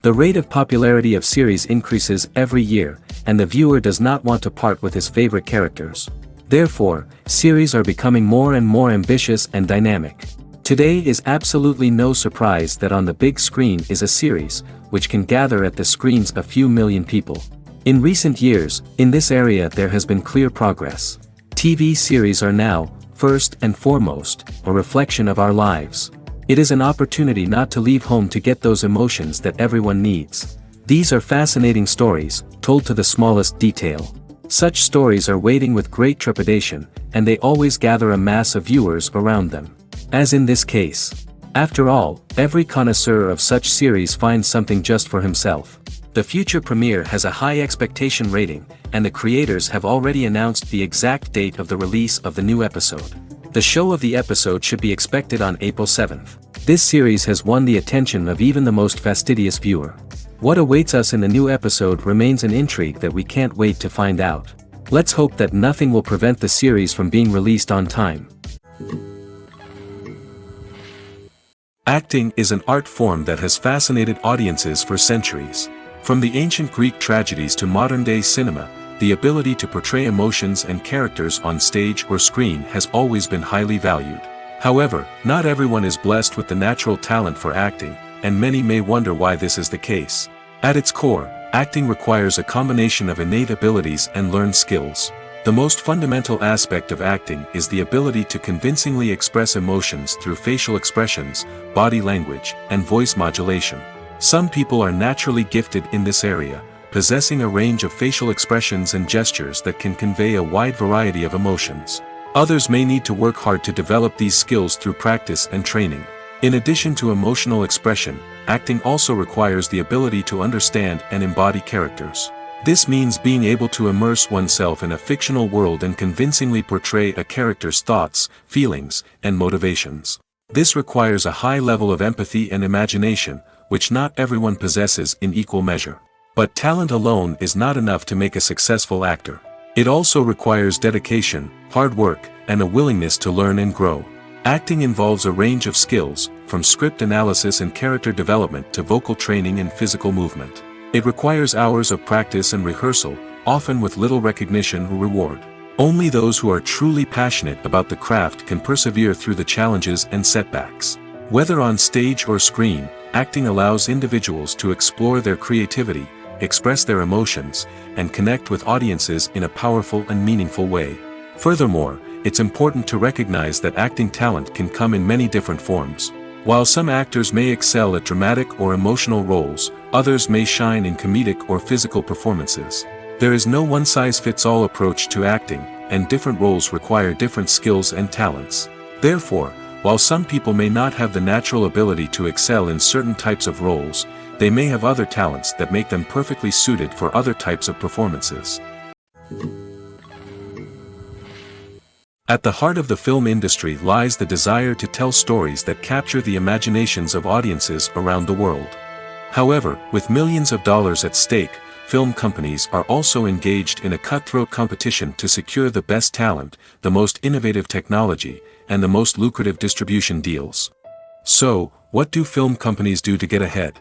The rate of popularity of series increases every year, and the viewer does not want to part with his favorite characters. Therefore, series are becoming more and more ambitious and dynamic. Today is absolutely no surprise that on the big screen is a series, which can gather at the screens a few million people. In recent years, in this area there has been clear progress. TV series are now, first and foremost, a reflection of our lives. It is an opportunity not to leave home to get those emotions that everyone needs. These are fascinating stories, told to the smallest detail. Such stories are waiting with great trepidation, and they always gather a mass of viewers around them. As in this case. After all, every connoisseur of such series finds something just for himself. The future premiere has a high expectation rating, and the creators have already announced the exact date of the release of the new episode. The show of the episode should be expected on April 7th. This series has won the attention of even the most fastidious viewer. What awaits us in the new episode remains an intrigue that we can't wait to find out. Let's hope that nothing will prevent the series from being released on time. Acting is an art form that has fascinated audiences for centuries. From the ancient Greek tragedies to modern-day cinema, the ability to portray emotions and characters on stage or screen has always been highly valued. However, not everyone is blessed with the natural talent for acting, and many may wonder why this is the case. At its core, acting requires a combination of innate abilities and learned skills. The most fundamental aspect of acting is the ability to convincingly express emotions through facial expressions, body language, and voice modulation. Some people are naturally gifted in this area, possessing a range of facial expressions and gestures that can convey a wide variety of emotions. Others may need to work hard to develop these skills through practice and training. In addition to emotional expression, acting also requires the ability to understand and embody characters. This means being able to immerse oneself in a fictional world and convincingly portray a character's thoughts, feelings, and motivations. This requires a high level of empathy and imagination, which not everyone possesses in equal measure. But talent alone is not enough to make a successful actor. It also requires dedication, hard work, and a willingness to learn and grow. Acting involves a range of skills, from script analysis and character development to vocal training and physical movement. It requires hours of practice and rehearsal, often with little recognition or reward. Only those who are truly passionate about the craft can persevere through the challenges and setbacks. Whether on stage or screen, acting allows individuals to explore their creativity, express their emotions, and connect with audiences in a powerful and meaningful way. Furthermore, it's important to recognize that acting talent can come in many different forms. While some actors may excel at dramatic or emotional roles, others may shine in comedic or physical performances. There is no one-size-fits-all approach to acting, and different roles require different skills and talents. Therefore, while some people may not have the natural ability to excel in certain types of roles, they may have other talents that make them perfectly suited for other types of performances. At the heart of the film industry lies the desire to tell stories that capture the imaginations of audiences around the world. However, with millions of dollars at stake, film companies are also engaged in a cutthroat competition to secure the best talent, the most innovative technology, and the most lucrative distribution deals. So, what do film companies do to get ahead?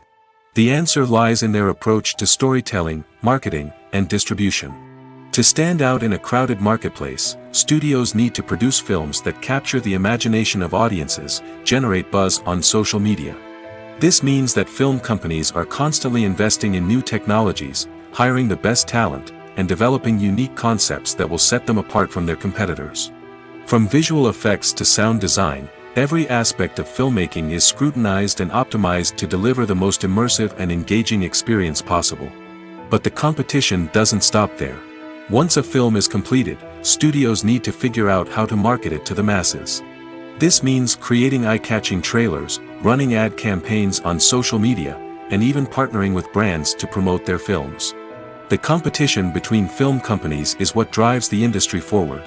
The answer lies in their approach to storytelling, marketing, and distribution. To stand out in a crowded marketplace, studios need to produce films that capture the imagination of audiences, generate buzz on social media. This means that film companies are constantly investing in new technologies, hiring the best talent, and developing unique concepts that will set them apart from their competitors. From visual effects to sound design, every aspect of filmmaking is scrutinized and optimized to deliver the most immersive and engaging experience possible. But the competition doesn't stop there. Once a film is completed, studios need to figure out how to market it to the masses. This means creating eye-catching trailers, running ad campaigns on social media, and even partnering with brands to promote their films. The competition between film companies is what drives the industry forward.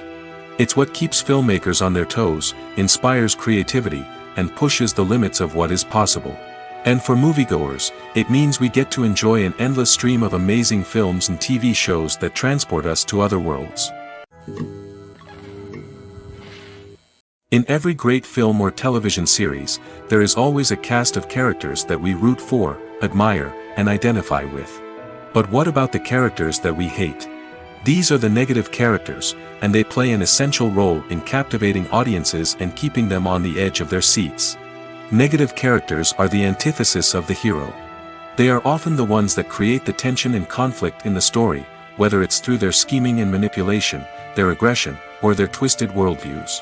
It's what keeps filmmakers on their toes, inspires creativity, and pushes the limits of what is possible. And for moviegoers, it means we get to enjoy an endless stream of amazing films and TV shows that transport us to other worlds. In every great film or television series, there is always a cast of characters that we root for, admire, and identify with. But what about the characters that we hate? These are the negative characters, and they play an essential role in captivating audiences and keeping them on the edge of their seats. Negative characters are the antithesis of the hero. They are often the ones that create the tension and conflict in the story, whether it's through their scheming and manipulation, their aggression, or their twisted worldviews.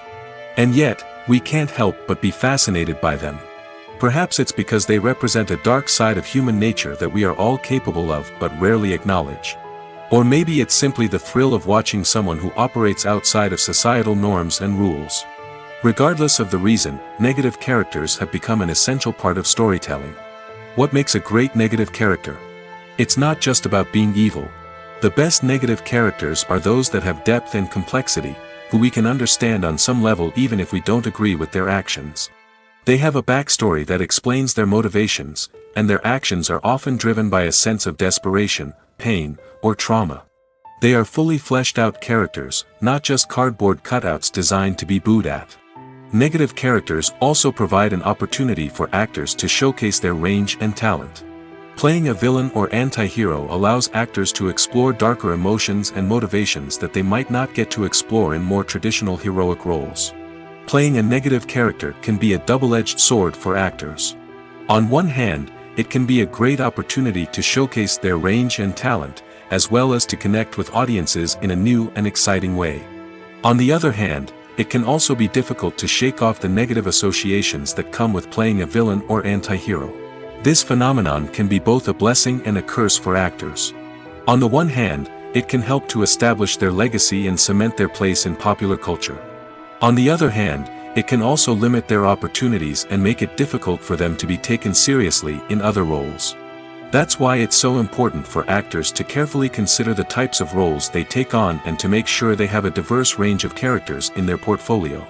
And yet, we can't help but be fascinated by them. Perhaps it's because they represent a dark side of human nature that we are all capable of but rarely acknowledge. Or maybe it's simply the thrill of watching someone who operates outside of societal norms and rules. Regardless of the reason, negative characters have become an essential part of storytelling. What makes a great negative character? It's not just about being evil. The best negative characters are those that have depth and complexity, who we can understand on some level even if we don't agree with their actions. They have a backstory that explains their motivations, and their actions are often driven by a sense of desperation, pain, or trauma. They are fully fleshed out characters, not just cardboard cutouts designed to be booed at. Negative characters also provide an opportunity for actors to showcase their range and talent. Playing a villain or anti-hero allows actors to explore darker emotions and motivations that they might not get to explore in more traditional heroic roles. Playing a negative character can be a double-edged sword for actors. On one hand, it can be a great opportunity to showcase their range and talent, as well as to connect with audiences in a new and exciting way. On the other hand, it can also be difficult to shake off the negative associations that come with playing a villain or anti-hero. This phenomenon can be both a blessing and a curse for actors. On the one hand, it can help to establish their legacy and cement their place in popular culture. On the other hand, it can also limit their opportunities and make it difficult for them to be taken seriously in other roles. That's why it's so important for actors to carefully consider the types of roles they take on and to make sure they have a diverse range of characters in their portfolio.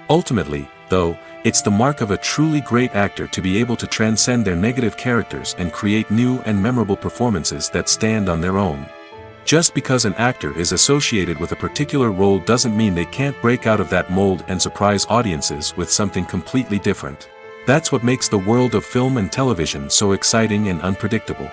Ultimately, though, it's the mark of a truly great actor to be able to transcend their negative characters and create new and memorable performances that stand on their own. Just because an actor is associated with a particular role doesn't mean they can't break out of that mold and surprise audiences with something completely different. That's what makes the world of film and television so exciting and unpredictable.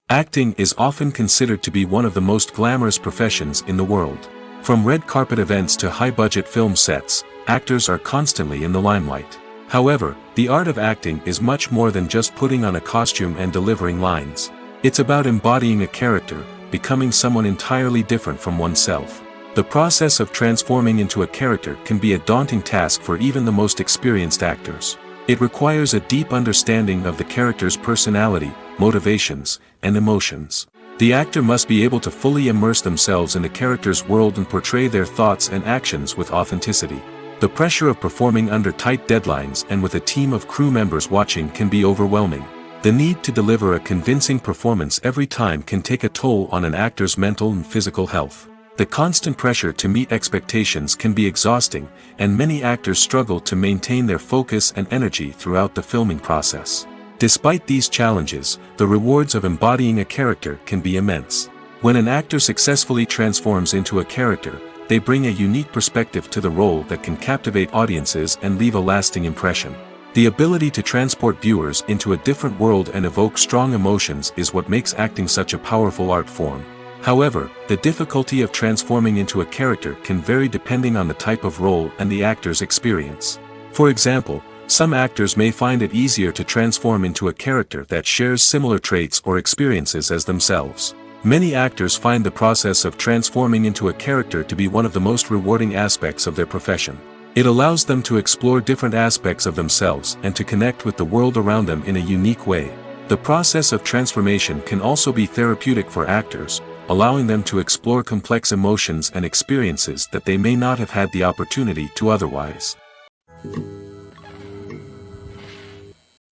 Acting is often considered to be one of the most glamorous professions in the world. From red carpet events to high-budget film sets, actors are constantly in the limelight. However, the art of acting is much more than just putting on a costume and delivering lines. It's about embodying a character, becoming someone entirely different from oneself. The process of transforming into a character can be a daunting task for even the most experienced actors. It requires a deep understanding of the character's personality, motivations, and emotions. The actor must be able to fully immerse themselves in the character's world and portray their thoughts and actions with authenticity. The pressure of performing under tight deadlines and with a team of crew members watching can be overwhelming. The need to deliver a convincing performance every time can take a toll on an actor's mental and physical health. The constant pressure to meet expectations can be exhausting, and many actors struggle to maintain their focus and energy throughout the filming process. Despite these challenges, the rewards of embodying a character can be immense. When an actor successfully transforms into a character, they bring a unique perspective to the role that can captivate audiences and leave a lasting impression. The ability to transport viewers into a different world and evoke strong emotions is what makes acting such a powerful art form. However, the difficulty of transforming into a character can vary depending on the type of role and the actor's experience. For example, some actors may find it easier to transform into a character that shares similar traits or experiences as themselves. Many actors find the process of transforming into a character to be one of the most rewarding aspects of their profession. It allows them to explore different aspects of themselves and to connect with the world around them in a unique way. The process of transformation can also be therapeutic for actors, allowing them to explore complex emotions and experiences that they may not have had the opportunity to otherwise.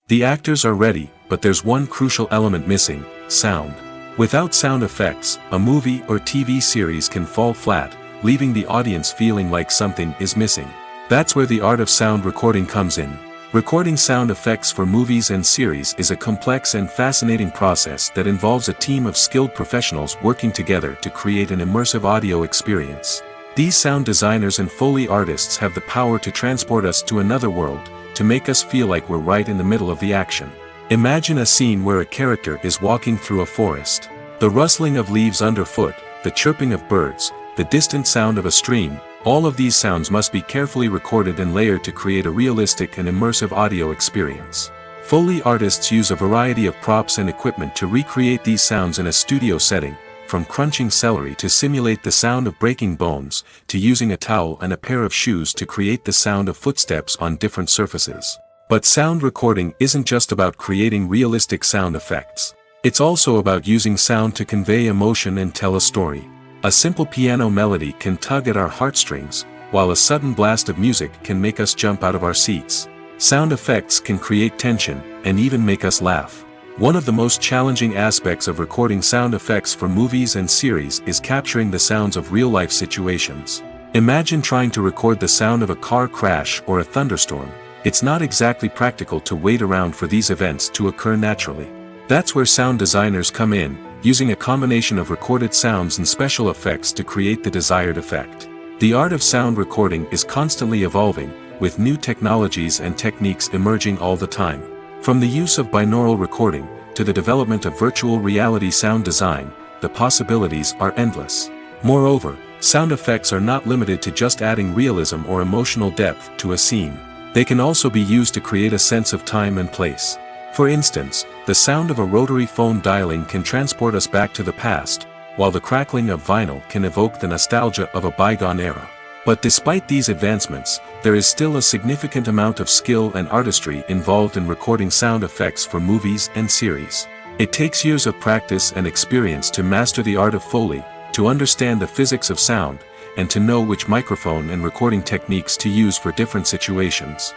The actors are ready, but there's one crucial element missing: sound. Without sound effects, a movie or TV series can fall flat, leaving the audience feeling like something is missing. That's where the art of sound recording comes in. Recording sound effects for movies and series is a complex and fascinating process that involves a team of skilled professionals working together to create an immersive audio experience. These sound designers and Foley artists have the power to transport us to another world, to make us feel like we're right in the middle of the action. Imagine a scene where a character is walking through a forest. The rustling of leaves underfoot, the chirping of birds, the distant sound of a stream, all of these sounds must be carefully recorded and layered to create a realistic and immersive audio experience. Foley artists use a variety of props and equipment to recreate these sounds in a studio setting, from crunching celery to simulate the sound of breaking bones, to using a towel and a pair of shoes to create the sound of footsteps on different surfaces. But sound recording isn't just about creating realistic sound effects. It's also about using sound to convey emotion and tell a story. A simple piano melody can tug at our heartstrings, while a sudden blast of music can make us jump out of our seats. Sound effects can create tension, and even make us laugh. One of the most challenging aspects of recording sound effects for movies and series is capturing the sounds of real-life situations. Imagine trying to record the sound of a car crash or a thunderstorm. It's not exactly practical to wait around for these events to occur naturally. That's where sound designers come in, using a combination of recorded sounds and special effects to create the desired effect. The art of sound recording is constantly evolving, with new technologies and techniques emerging all the time. From the use of binaural recording, to the development of virtual reality sound design, the possibilities are endless. Moreover, sound effects are not limited to just adding realism or emotional depth to a scene. They can also be used to create a sense of time and place. For instance, the sound of a rotary phone dialing can transport us back to the past, while the crackling of vinyl can evoke the nostalgia of a bygone era. But despite these advancements, there is still a significant amount of skill and artistry involved in recording sound effects for movies and series. It takes years of practice and experience to master the art of Foley, to understand the physics of sound, and to know which microphone and recording techniques to use for different situations.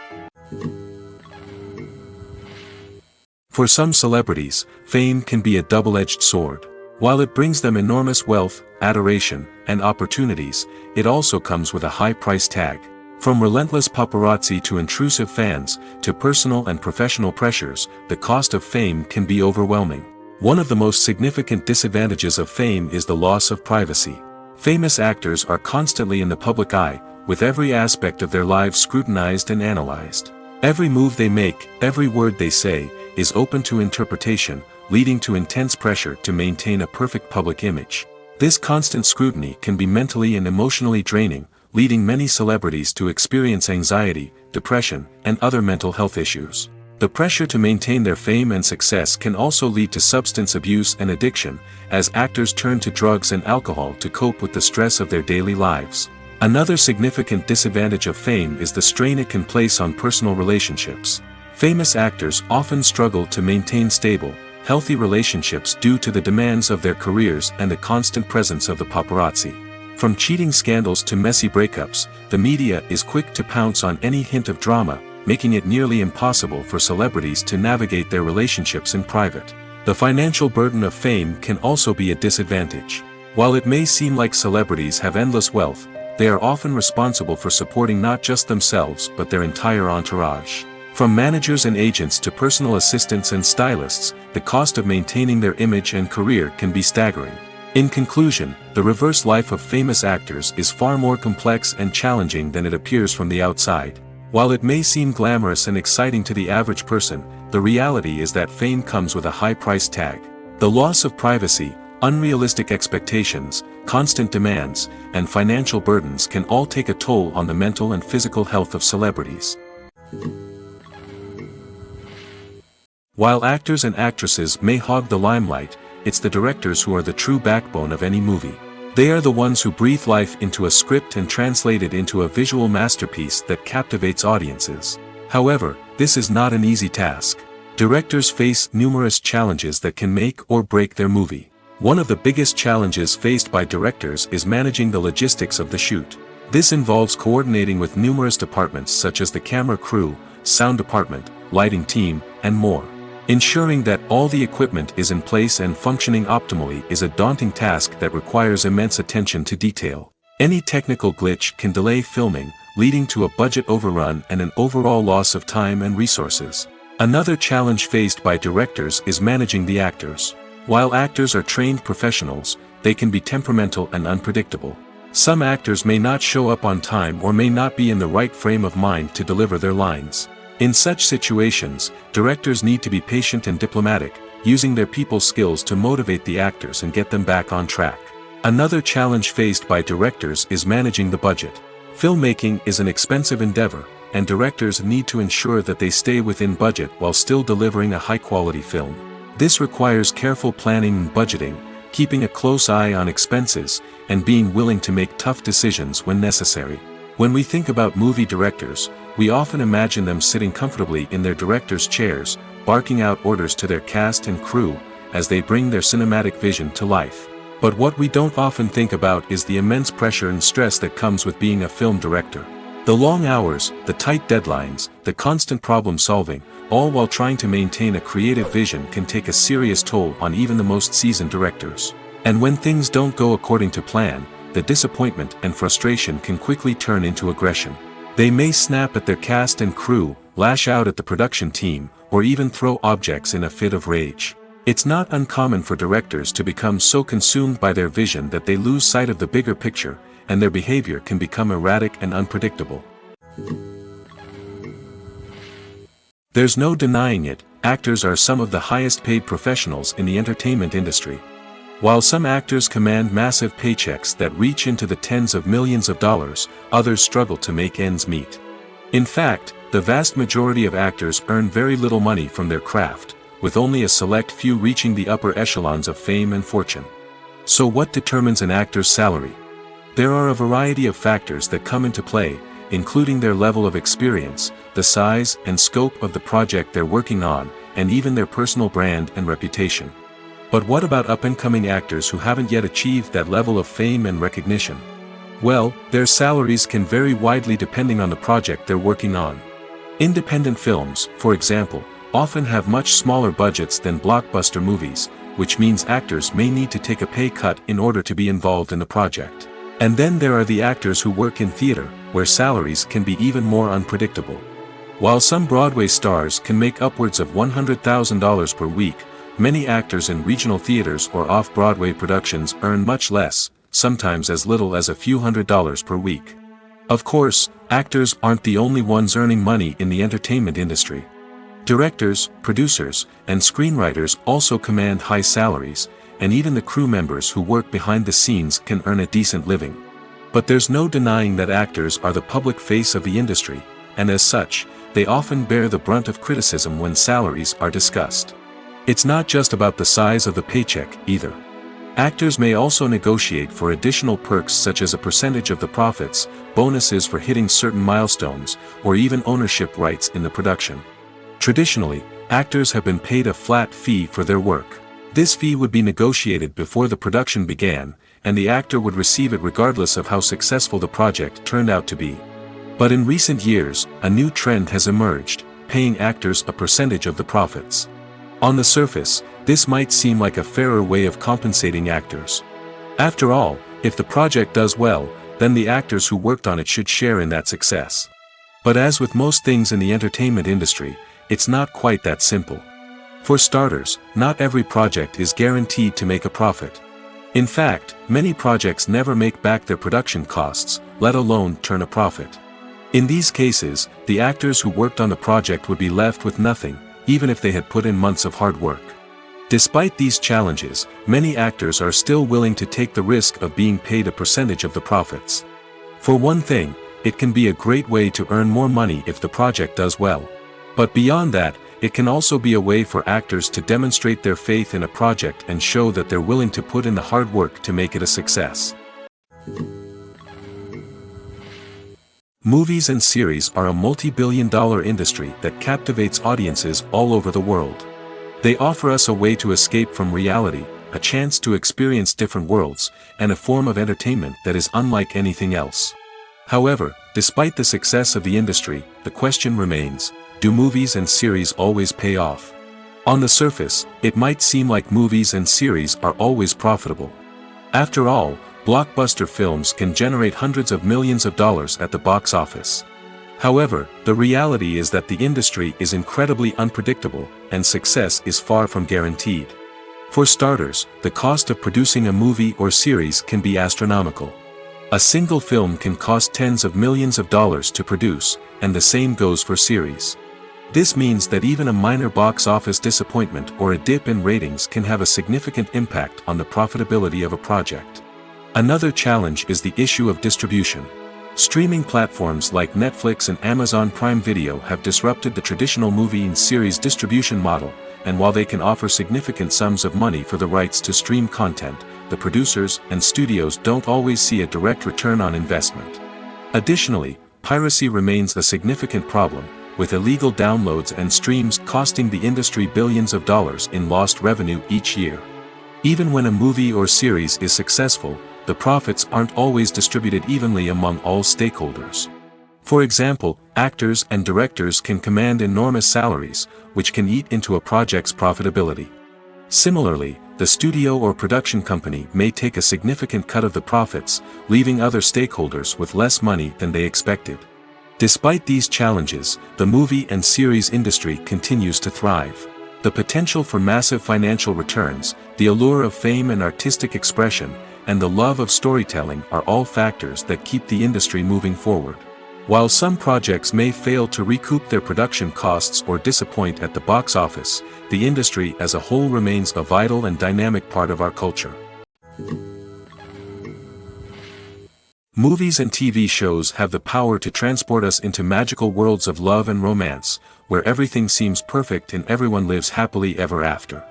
For some celebrities, fame can be a double-edged sword. While it brings them enormous wealth, adoration, and opportunities, it also comes with a high price tag. From relentless paparazzi to intrusive fans, to personal and professional pressures, the cost of fame can be overwhelming. One of the most significant disadvantages of fame is the loss of privacy. Famous actors are constantly in the public eye, with every aspect of their lives scrutinized and analyzed. Every move they make, every word they say, is open to interpretation, leading to intense pressure to maintain a perfect public image. This constant scrutiny can be mentally and emotionally draining, leading many celebrities to experience anxiety, depression, and other mental health issues. The pressure to maintain their fame and success can also lead to substance abuse and addiction, as actors turn to drugs and alcohol to cope with the stress of their daily lives. Another significant disadvantage of fame is the strain it can place on personal relationships. Famous actors often struggle to maintain stable, healthy relationships due to the demands of their careers and the constant presence of the paparazzi. From cheating scandals to messy breakups, the media is quick to pounce on any hint of drama, making it nearly impossible for celebrities to navigate their relationships in private. The financial burden of fame can also be a disadvantage. While it may seem like celebrities have endless wealth, they are often responsible for supporting not just themselves but their entire entourage. From managers and agents to personal assistants and stylists, the cost of maintaining their image and career can be staggering. In conclusion, the reverse life of famous actors is far more complex and challenging than it appears from the outside. While it may seem glamorous and exciting to the average person, the reality is that fame comes with a high price tag. The loss of privacy, unrealistic expectations, constant demands, and financial burdens can all take a toll on the mental and physical health of celebrities. While actors and actresses may hog the limelight, it's the directors who are the true backbone of any movie. They are the ones who breathe life into a script and translate it into a visual masterpiece that captivates audiences. However, this is not an easy task. Directors face numerous challenges that can make or break their movie. One of the biggest challenges faced by directors is managing the logistics of the shoot. This involves coordinating with numerous departments such as the camera crew, sound department, lighting team, and more. Ensuring that all the equipment is in place and functioning optimally is a daunting task that requires immense attention to detail. Any technical glitch can delay filming, leading to a budget overrun and an overall loss of time and resources. Another challenge faced by directors is managing the actors. While actors are trained professionals, they can be temperamental and unpredictable. Some actors may not show up on time or may not be in the right frame of mind to deliver their lines. In such situations, directors need to be patient and diplomatic, using their people skills to motivate the actors and get them back on track. Another challenge faced by directors is managing the budget. Filmmaking is an expensive endeavor, and directors need to ensure that they stay within budget while still delivering a high-quality film. This requires careful planning and budgeting, keeping a close eye on expenses, and being willing to make tough decisions when necessary. When we think about movie directors, we often imagine them sitting comfortably in their director's chairs, barking out orders to their cast and crew, as they bring their cinematic vision to life. But what we don't often think about is the immense pressure and stress that comes with being a film director. The long hours, the tight deadlines, the constant problem solving, all while trying to maintain a creative vision can take a serious toll on even the most seasoned directors. And when things don't go according to plan, the disappointment and frustration can quickly turn into aggression. They may snap at their cast and crew, lash out at the production team, or even throw objects in a fit of rage. It's not uncommon for directors to become so consumed by their vision that they lose sight of the bigger picture, and their behavior can become erratic and unpredictable. There's no denying it, actors are some of the highest paid professionals in the entertainment industry. While some actors command massive paychecks that reach into the tens of millions of dollars, others struggle to make ends meet. In fact, the vast majority of actors earn very little money from their craft, with only a select few reaching the upper echelons of fame and fortune. So what determines an actor's salary? There are a variety of factors that come into play, including their level of experience, the size and scope of the project they're working on, and even their personal brand and reputation. But what about up-and-coming actors who haven't yet achieved that level of fame and recognition? Well, their salaries can vary widely depending on the project they're working on. Independent films, for example, often have much smaller budgets than blockbuster movies, which means actors may need to take a pay cut in order to be involved in the project. And then there are the actors who work in theater, where salaries can be even more unpredictable. While some Broadway stars can make upwards of $100,000 per week, many actors in regional theaters or off-Broadway productions earn much less, sometimes as little as a few $100s per week. Of course, actors aren't the only ones earning money in the entertainment industry. Directors, producers, and screenwriters also command high salaries, and even the crew members who work behind the scenes can earn a decent living. But there's no denying that actors are the public face of the industry, and as such, they often bear the brunt of criticism when salaries are discussed. It's not just about the size of the paycheck, either. Actors may also negotiate for additional perks such as a percentage of the profits, bonuses for hitting certain milestones, or even ownership rights in the production. Traditionally, actors have been paid a flat fee for their work. This fee would be negotiated before the production began, and the actor would receive it regardless of how successful the project turned out to be. But in recent years, a new trend has emerged, paying actors a percentage of the profits. On the surface, this might seem like a fairer way of compensating actors. After all, if the project does well, then the actors who worked on it should share in that success. But as with most things in the entertainment industry, it's not quite that simple. For starters, not every project is guaranteed to make a profit. In fact, many projects never make back their production costs, let alone turn a profit. In these cases, the actors who worked on the project would be left with nothing, even if they had put in months of hard work. Despite these challenges, many actors are still willing to take the risk of being paid a percentage of the profits. For one thing, it can be a great way to earn more money if the project does well. But beyond that, it can also be a way for actors to demonstrate their faith in a project and show that they're willing to put in the hard work to make it a success. Movies and series are a multi-billion-dollar industry that captivates audiences all over the world. They offer us a way to escape from reality, a chance to experience different worlds, and a form of entertainment that is unlike anything else. However, despite the success of the industry, the question remains, do movies and series always pay off? On the surface, it might seem like movies and series are always profitable. After all, blockbuster films can generate hundreds of millions of dollars at the box office. However, the reality is that the industry is incredibly unpredictable, and success is far from guaranteed. For starters, the cost of producing a movie or series can be astronomical. A single film can cost tens of millions of dollars to produce, and the same goes for series. This means that even a minor box office disappointment or a dip in ratings can have a significant impact on the profitability of a project. Another challenge is the issue of distribution. Streaming platforms like Netflix and Amazon Prime Video have disrupted the traditional movie and series distribution model, and while they can offer significant sums of money for the rights to stream content, the producers and studios don't always see a direct return on investment. Additionally, piracy remains a significant problem, with illegal downloads and streams costing the industry billions of dollars in lost revenue each year. Even when a movie or series is successful, the profits aren't always distributed evenly among all stakeholders. For example, actors and directors can command enormous salaries, which can eat into a project's profitability. Similarly, the studio or production company may take a significant cut of the profits, leaving other stakeholders with less money than they expected. Despite these challenges, the movie and series industry continues to thrive. The potential for massive financial returns, the allure of fame and artistic expression, and the love of storytelling are all factors that keep the industry moving forward. While some projects may fail to recoup their production costs or disappoint at the box office, the industry as a whole remains a vital and dynamic part of our culture. Movies and TV shows have the power to transport us into magical worlds of love and romance, where everything seems perfect and everyone lives happily ever after.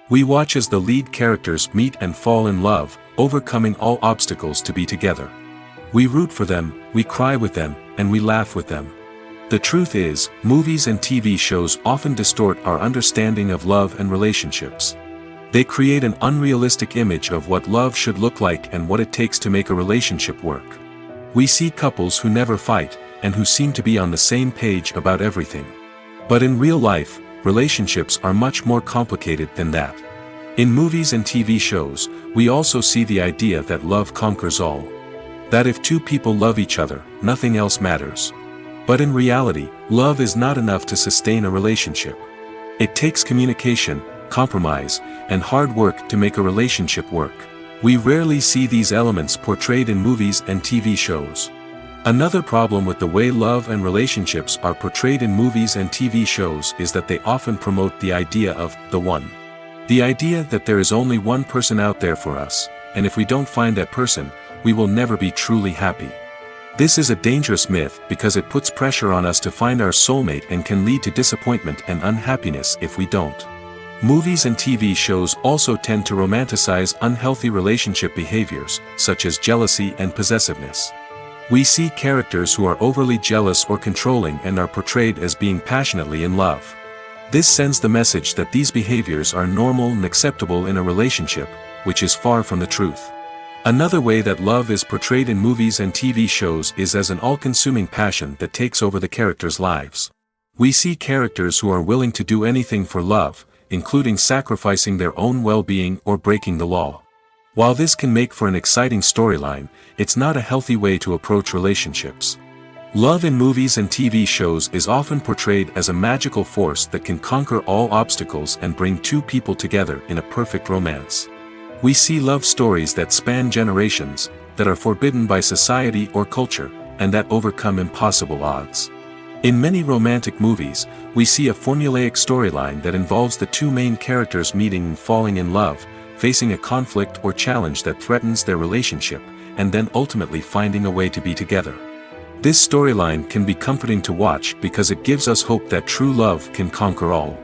We watch as the lead characters meet and fall in love, overcoming all obstacles to be together. We root for them, we cry with them, and we laugh with them. The truth is, movies and TV shows often distort our understanding of love and relationships. They create an unrealistic image of what love should look like and what it takes to make a relationship work. We see couples who never fight, and who seem to be on the same page about everything. But in real life, relationships are much more complicated than that. In movies and TV shows, we also see the idea that love conquers all. That if two people love each other, nothing else matters. But in reality, love is not enough to sustain a relationship. It takes communication, compromise, and hard work to make a relationship work. We rarely see these elements portrayed in movies and TV shows. Another problem with the way love and relationships are portrayed in movies and TV shows is that they often promote the idea of the one. The idea that there is only one person out there for us, and if we don't find that person, we will never be truly happy. This is a dangerous myth because it puts pressure on us to find our soulmate and can lead to disappointment and unhappiness if we don't. Movies and TV shows also tend to romanticize unhealthy relationship behaviors, such as jealousy and possessiveness. We see characters who are overly jealous or controlling and are portrayed as being passionately in love. This sends the message that these behaviors are normal and acceptable in a relationship, which is far from the truth. Another way that love is portrayed in movies and TV shows is as an all-consuming passion that takes over the characters' lives. We see characters who are willing to do anything for love, including sacrificing their own well-being or breaking the law. While this can make for an exciting storyline, it's not a healthy way to approach relationships. Love in movies and TV shows is often portrayed as a magical force that can conquer all obstacles and bring two people together in a perfect romance. We see love stories that span generations, that are forbidden by society or culture, and that overcome impossible odds. In many romantic movies, we see a formulaic storyline that involves the two main characters meeting and falling in love, facing a conflict or challenge that threatens their relationship, and then ultimately finding a way to be together. This storyline can be comforting to watch because it gives us hope that true love can conquer all.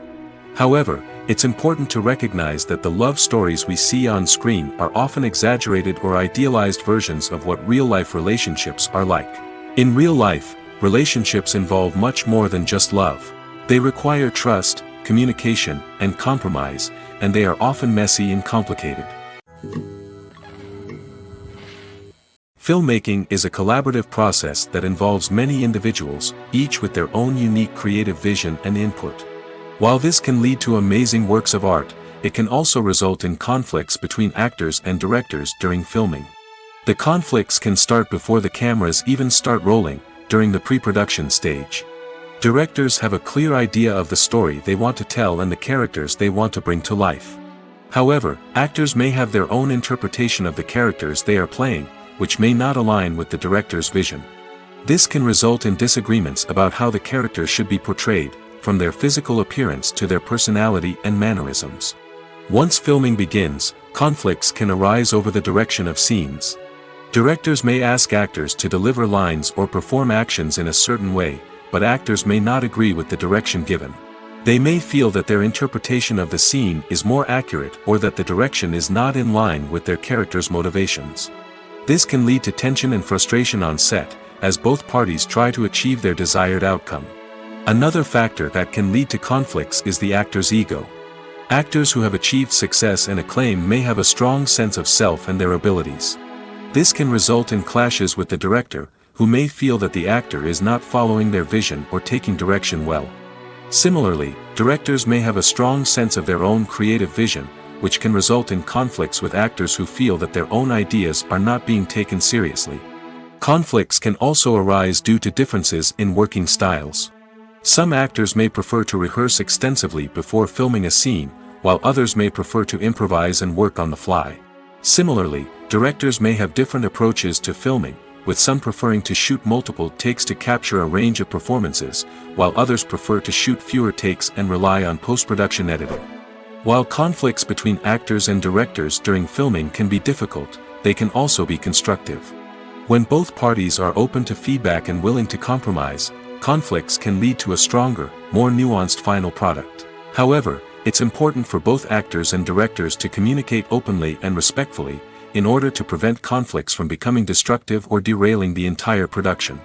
However, it's important to recognize that the love stories we see on screen are often exaggerated or idealized versions of what real-life relationships are like. In real life, relationships involve much more than just love. They require trust, communication, and compromise, and they are often messy and complicated. Filmmaking is a collaborative process that involves many individuals, each with their own unique creative vision and input. While this can lead to amazing works of art, it can also result in conflicts between actors and directors during filming. The conflicts can start before the cameras even start rolling, during the pre-production stage. Directors have a clear idea of the story they want to tell and the characters they want to bring to life. However, actors may have their own interpretation of the characters they are playing, which may not align with the director's vision. This can result in disagreements about how the character should be portrayed, from their physical appearance to their personality and mannerisms. Once filming begins, conflicts can arise over the direction of scenes. Directors may ask actors to deliver lines or perform actions in a certain way, but actors may not agree with the direction given. They may feel that their interpretation of the scene is more accurate or that the direction is not in line with their character's motivations. This can lead to tension and frustration on set, as both parties try to achieve their desired outcome. Another factor that can lead to conflicts is the actor's ego. Actors who have achieved success and acclaim may have a strong sense of self and their abilities. This can result in clashes with the director, who may feel that the actor is not following their vision or taking direction well. Similarly, directors may have a strong sense of their own creative vision, which can result in conflicts with actors who feel that their own ideas are not being taken seriously. Conflicts can also arise due to differences in working styles. Some actors may prefer to rehearse extensively before filming a scene, while others may prefer to improvise and work on the fly. Similarly, directors may have different approaches to filming, with some preferring to shoot multiple takes to capture a range of performances, while others prefer to shoot fewer takes and rely on post-production editing. While conflicts between actors and directors during filming can be difficult, they can also be constructive. When both parties are open to feedback and willing to compromise, conflicts can lead to a stronger, more nuanced final product. However, it's important for both actors and directors to communicate openly and respectfully, in order to prevent conflicts from becoming destructive or derailing the entire production.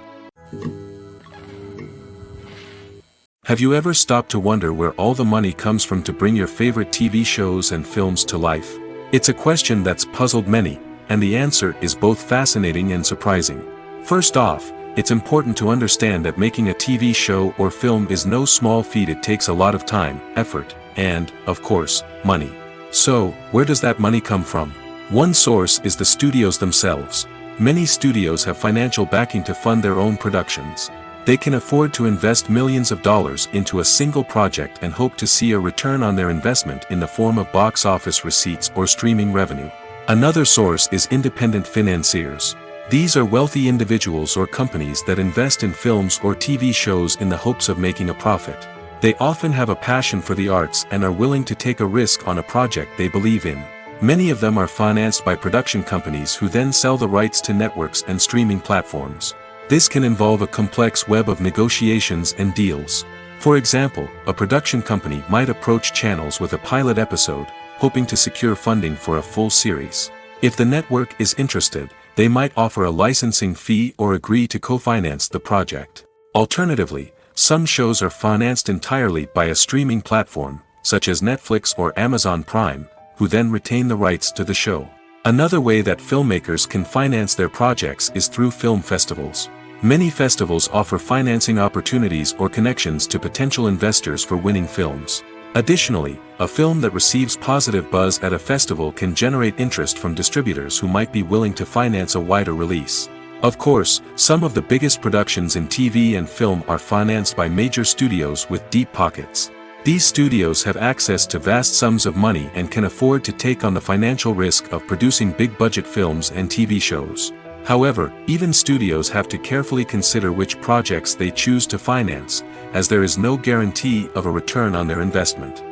Have you ever stopped to wonder where all the money comes from to bring your favorite TV shows and films to life? It's a question that's puzzled many, and the answer is both fascinating and surprising. First off, it's important to understand that making a TV show or film is no small feat. It takes a lot of time, effort, and, of course, money. So, where does that money come from? One source is the studios themselves. Many studios have financial backing to fund their own productions. They can afford to invest millions of dollars into a single project and hope to see a return on their investment in the form of box office receipts or streaming revenue. Another source is independent financiers. These are wealthy individuals or companies that invest in films or TV shows in the hopes of making a profit. They often have a passion for the arts and are willing to take a risk on a project they believe in. Many of them are financed by production companies who then sell the rights to networks and streaming platforms. This can involve a complex web of negotiations and deals. For example, a production company might approach channels with a pilot episode, hoping to secure funding for a full series. If the network is interested, they might offer a licensing fee or agree to co-finance the project. Alternatively, some shows are financed entirely by a streaming platform, such as Netflix or Amazon Prime, who then retain the rights to the show. Another way that filmmakers can finance their projects is through film festivals. Many festivals offer financing opportunities or connections to potential investors for winning films. Additionally, a film that receives positive buzz at a festival can generate interest from distributors who might be willing to finance a wider release. Of course, some of the biggest productions in TV and film are financed by major studios with deep pockets. These studios have access to vast sums of money and can afford to take on the financial risk of producing big-budget films and TV shows. However, even studios have to carefully consider which projects they choose to finance, as there is no guarantee of a return on their investment.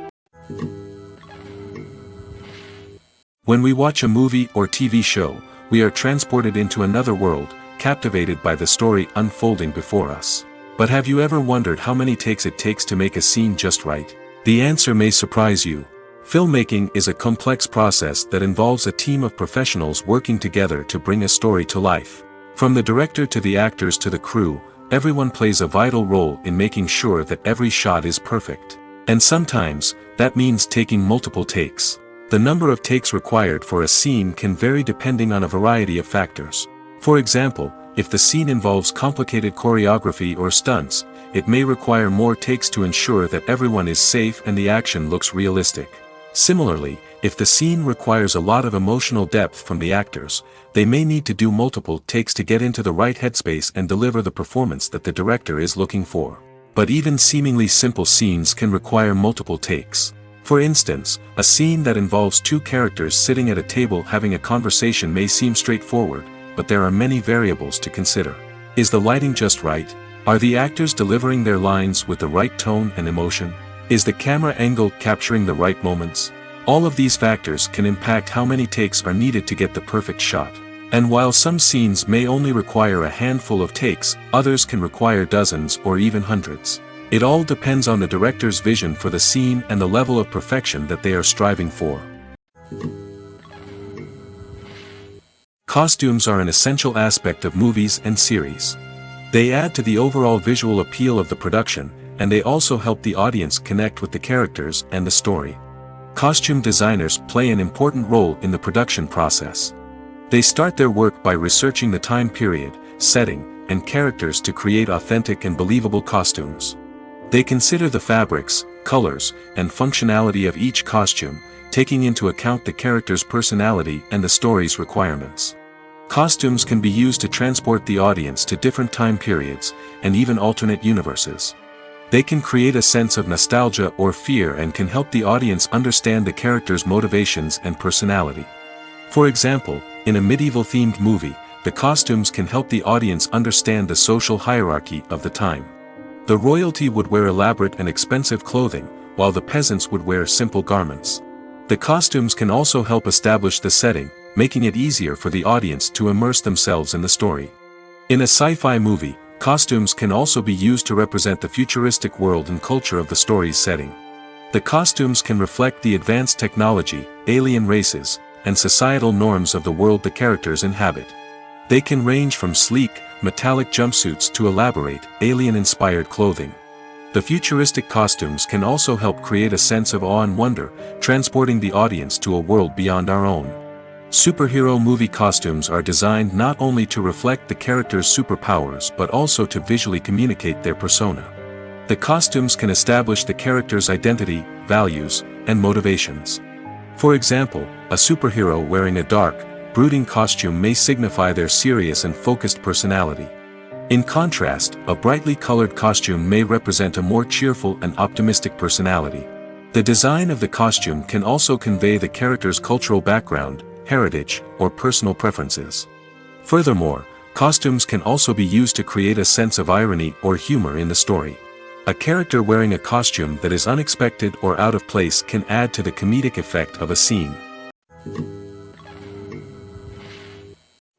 When we watch a movie or TV show, we are transported into another world, captivated by the story unfolding before us. But have you ever wondered how many takes it takes to make a scene just right? The answer may surprise you. Filmmaking is a complex process that involves a team of professionals working together to bring a story to life. From the director to the actors to the crew, everyone plays a vital role in making sure that every shot is perfect. And sometimes, that means taking multiple takes. The number of takes required for a scene can vary depending on a variety of factors. For example, if the scene involves complicated choreography or stunts, it may require more takes to ensure that everyone is safe and the action looks realistic. Similarly, if the scene requires a lot of emotional depth from the actors, they may need to do multiple takes to get into the right headspace and deliver the performance that the director is looking for. But even seemingly simple scenes can require multiple takes. For instance, a scene that involves two characters sitting at a table having a conversation may seem straightforward, but there are many variables to consider. Is the lighting just right? Are the actors delivering their lines with the right tone and emotion? Is the camera angle capturing the right moments? All of these factors can impact how many takes are needed to get the perfect shot. And while some scenes may only require a handful of takes, others can require dozens or even hundreds. It all depends on the director's vision for the scene and the level of perfection that they are striving for. Costumes are an essential aspect of movies and series. They add to the overall visual appeal of the production, and they also help the audience connect with the characters and the story. Costume designers play an important role in the production process. They start their work by researching the time period, setting, and characters to create authentic and believable costumes. They consider the fabrics, colors, and functionality of each costume, taking into account the character's personality and the story's requirements. Costumes can be used to transport the audience to different time periods, and even alternate universes. They can create a sense of nostalgia or fear and can help the audience understand the character's motivations and personality. For example, in a medieval-themed movie, the costumes can help the audience understand the social hierarchy of the time. The royalty would wear elaborate and expensive clothing, while the peasants would wear simple garments. The costumes can also help establish the setting, making it easier for the audience to immerse themselves in the story. In a sci-fi movie, costumes can also be used to represent the futuristic world and culture of the story's setting. The costumes can reflect the advanced technology, alien races, and societal norms of the world the characters inhabit. They can range from sleek, metallic jumpsuits to elaborate, alien-inspired clothing. The futuristic costumes can also help create a sense of awe and wonder, transporting the audience to a world beyond our own. Superhero movie costumes are designed not only to reflect the character's superpowers but also to visually communicate their persona. The costumes can establish the character's identity, values, and motivations. For example, a superhero wearing a dark, brooding costume may signify their serious and focused personality. In contrast, a brightly colored costume may represent a more cheerful and optimistic personality. The design of the costume can also convey the character's cultural background, heritage, or personal preferences. Furthermore, costumes can also be used to create a sense of irony or humor in the story. A character wearing a costume that is unexpected or out of place can add to the comedic effect of a scene.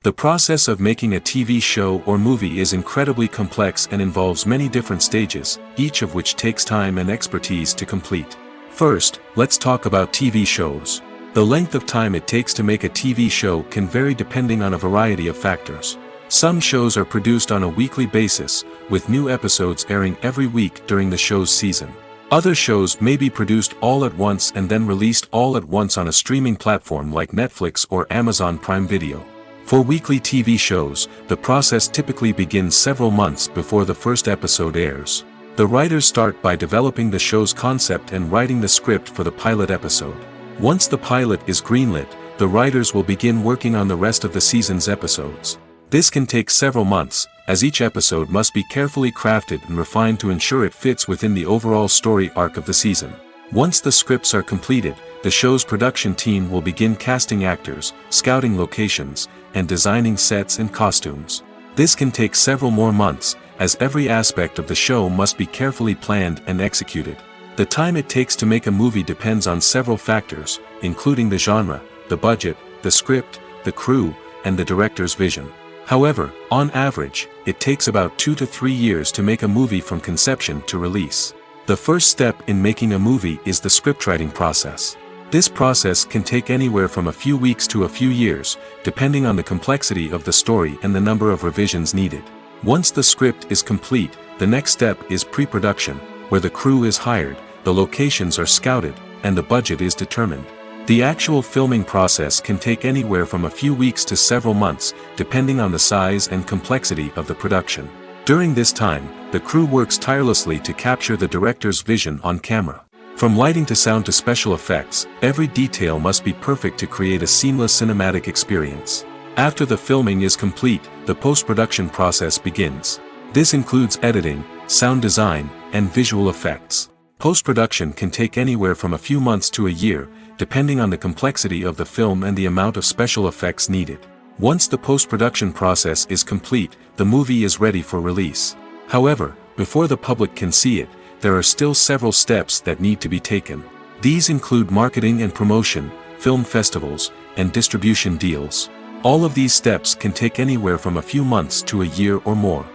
The process of making a TV show or movie is incredibly complex and involves many different stages, each of which takes time and expertise to complete. First, let's talk about TV shows. The length of time it takes to make a TV show can vary depending on a variety of factors. Some shows are produced on a weekly basis, with new episodes airing every week during the show's season. Other shows may be produced all at once and then released all at once on a streaming platform like Netflix or Amazon Prime Video. For weekly TV shows, the process typically begins several months before the first episode airs. The writers start by developing the show's concept and writing the script for the pilot episode. Once the pilot is greenlit, the writers will begin working on the rest of the season's episodes. This can take several months, as each episode must be carefully crafted and refined to ensure it fits within the overall story arc of the season. Once the scripts are completed, the show's production team will begin casting actors, scouting locations, and designing sets and costumes. This can take several more months, as every aspect of the show must be carefully planned and executed. The time it takes to make a movie depends on several factors, including the genre, the budget, the script, the crew, and the director's vision. However, on average, it takes about 2 to 3 years to make a movie from conception to release. The first step in making a movie is the scriptwriting process. This process can take anywhere from a few weeks to a few years, depending on the complexity of the story and the number of revisions needed. Once the script is complete, the next step is pre-production, where the crew is hired, the locations are scouted, and the budget is determined. The actual filming process can take anywhere from a few weeks to several months, depending on the size and complexity of the production. During this time, the crew works tirelessly to capture the director's vision on camera. From lighting to sound to special effects, every detail must be perfect to create a seamless cinematic experience. After the filming is complete, the post-production process begins. This includes editing, sound design, and visual effects. Post-production can take anywhere from a few months to a year, depending on the complexity of the film and the amount of special effects needed. Once the post-production process is complete, the movie is ready for release. However, before the public can see it, there are still several steps that need to be taken. These include marketing and promotion, film festivals, and distribution deals. All of these steps can take anywhere from a few months to a year or more.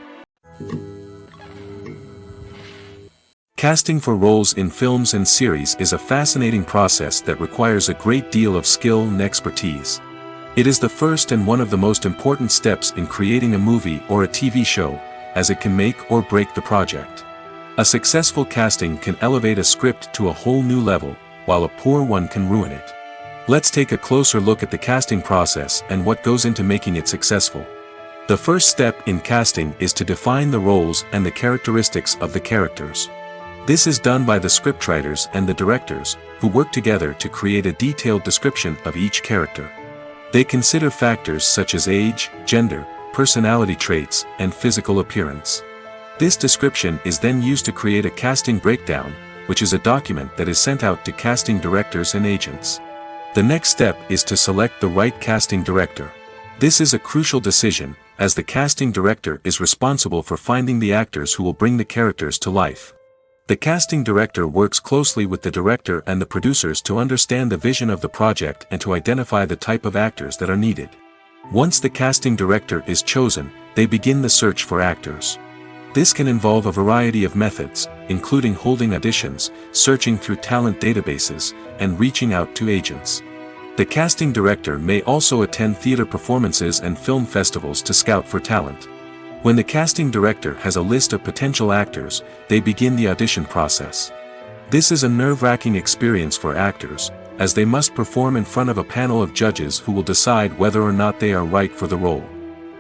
Casting for roles in films and series is a fascinating process that requires a great deal of skill and expertise. It is the first and one of the most important steps in creating a movie or a TV show, as it can make or break the project. A successful casting can elevate a script to a whole new level, while a poor one can ruin it. Let's take a closer look at the casting process and what goes into making it successful. The first step in casting is to define the roles and the characteristics of the characters. This is done by the scriptwriters and the directors, who work together to create a detailed description of each character. They consider factors such as age, gender, personality traits, and physical appearance. This description is then used to create a casting breakdown, which is a document that is sent out to casting directors and agents. The next step is to select the right casting director. This is a crucial decision, as the casting director is responsible for finding the actors who will bring the characters to life. The casting director works closely with the director and the producers to understand the vision of the project and to identify the type of actors that are needed. Once the casting director is chosen, they begin the search for actors. This can involve a variety of methods, including holding auditions, searching through talent databases, and reaching out to agents. The casting director may also attend theater performances and film festivals to scout for talent. When the casting director has a list of potential actors, they begin the audition process. This is a nerve-wracking experience for actors, as they must perform in front of a panel of judges who will decide whether or not they are right for the role.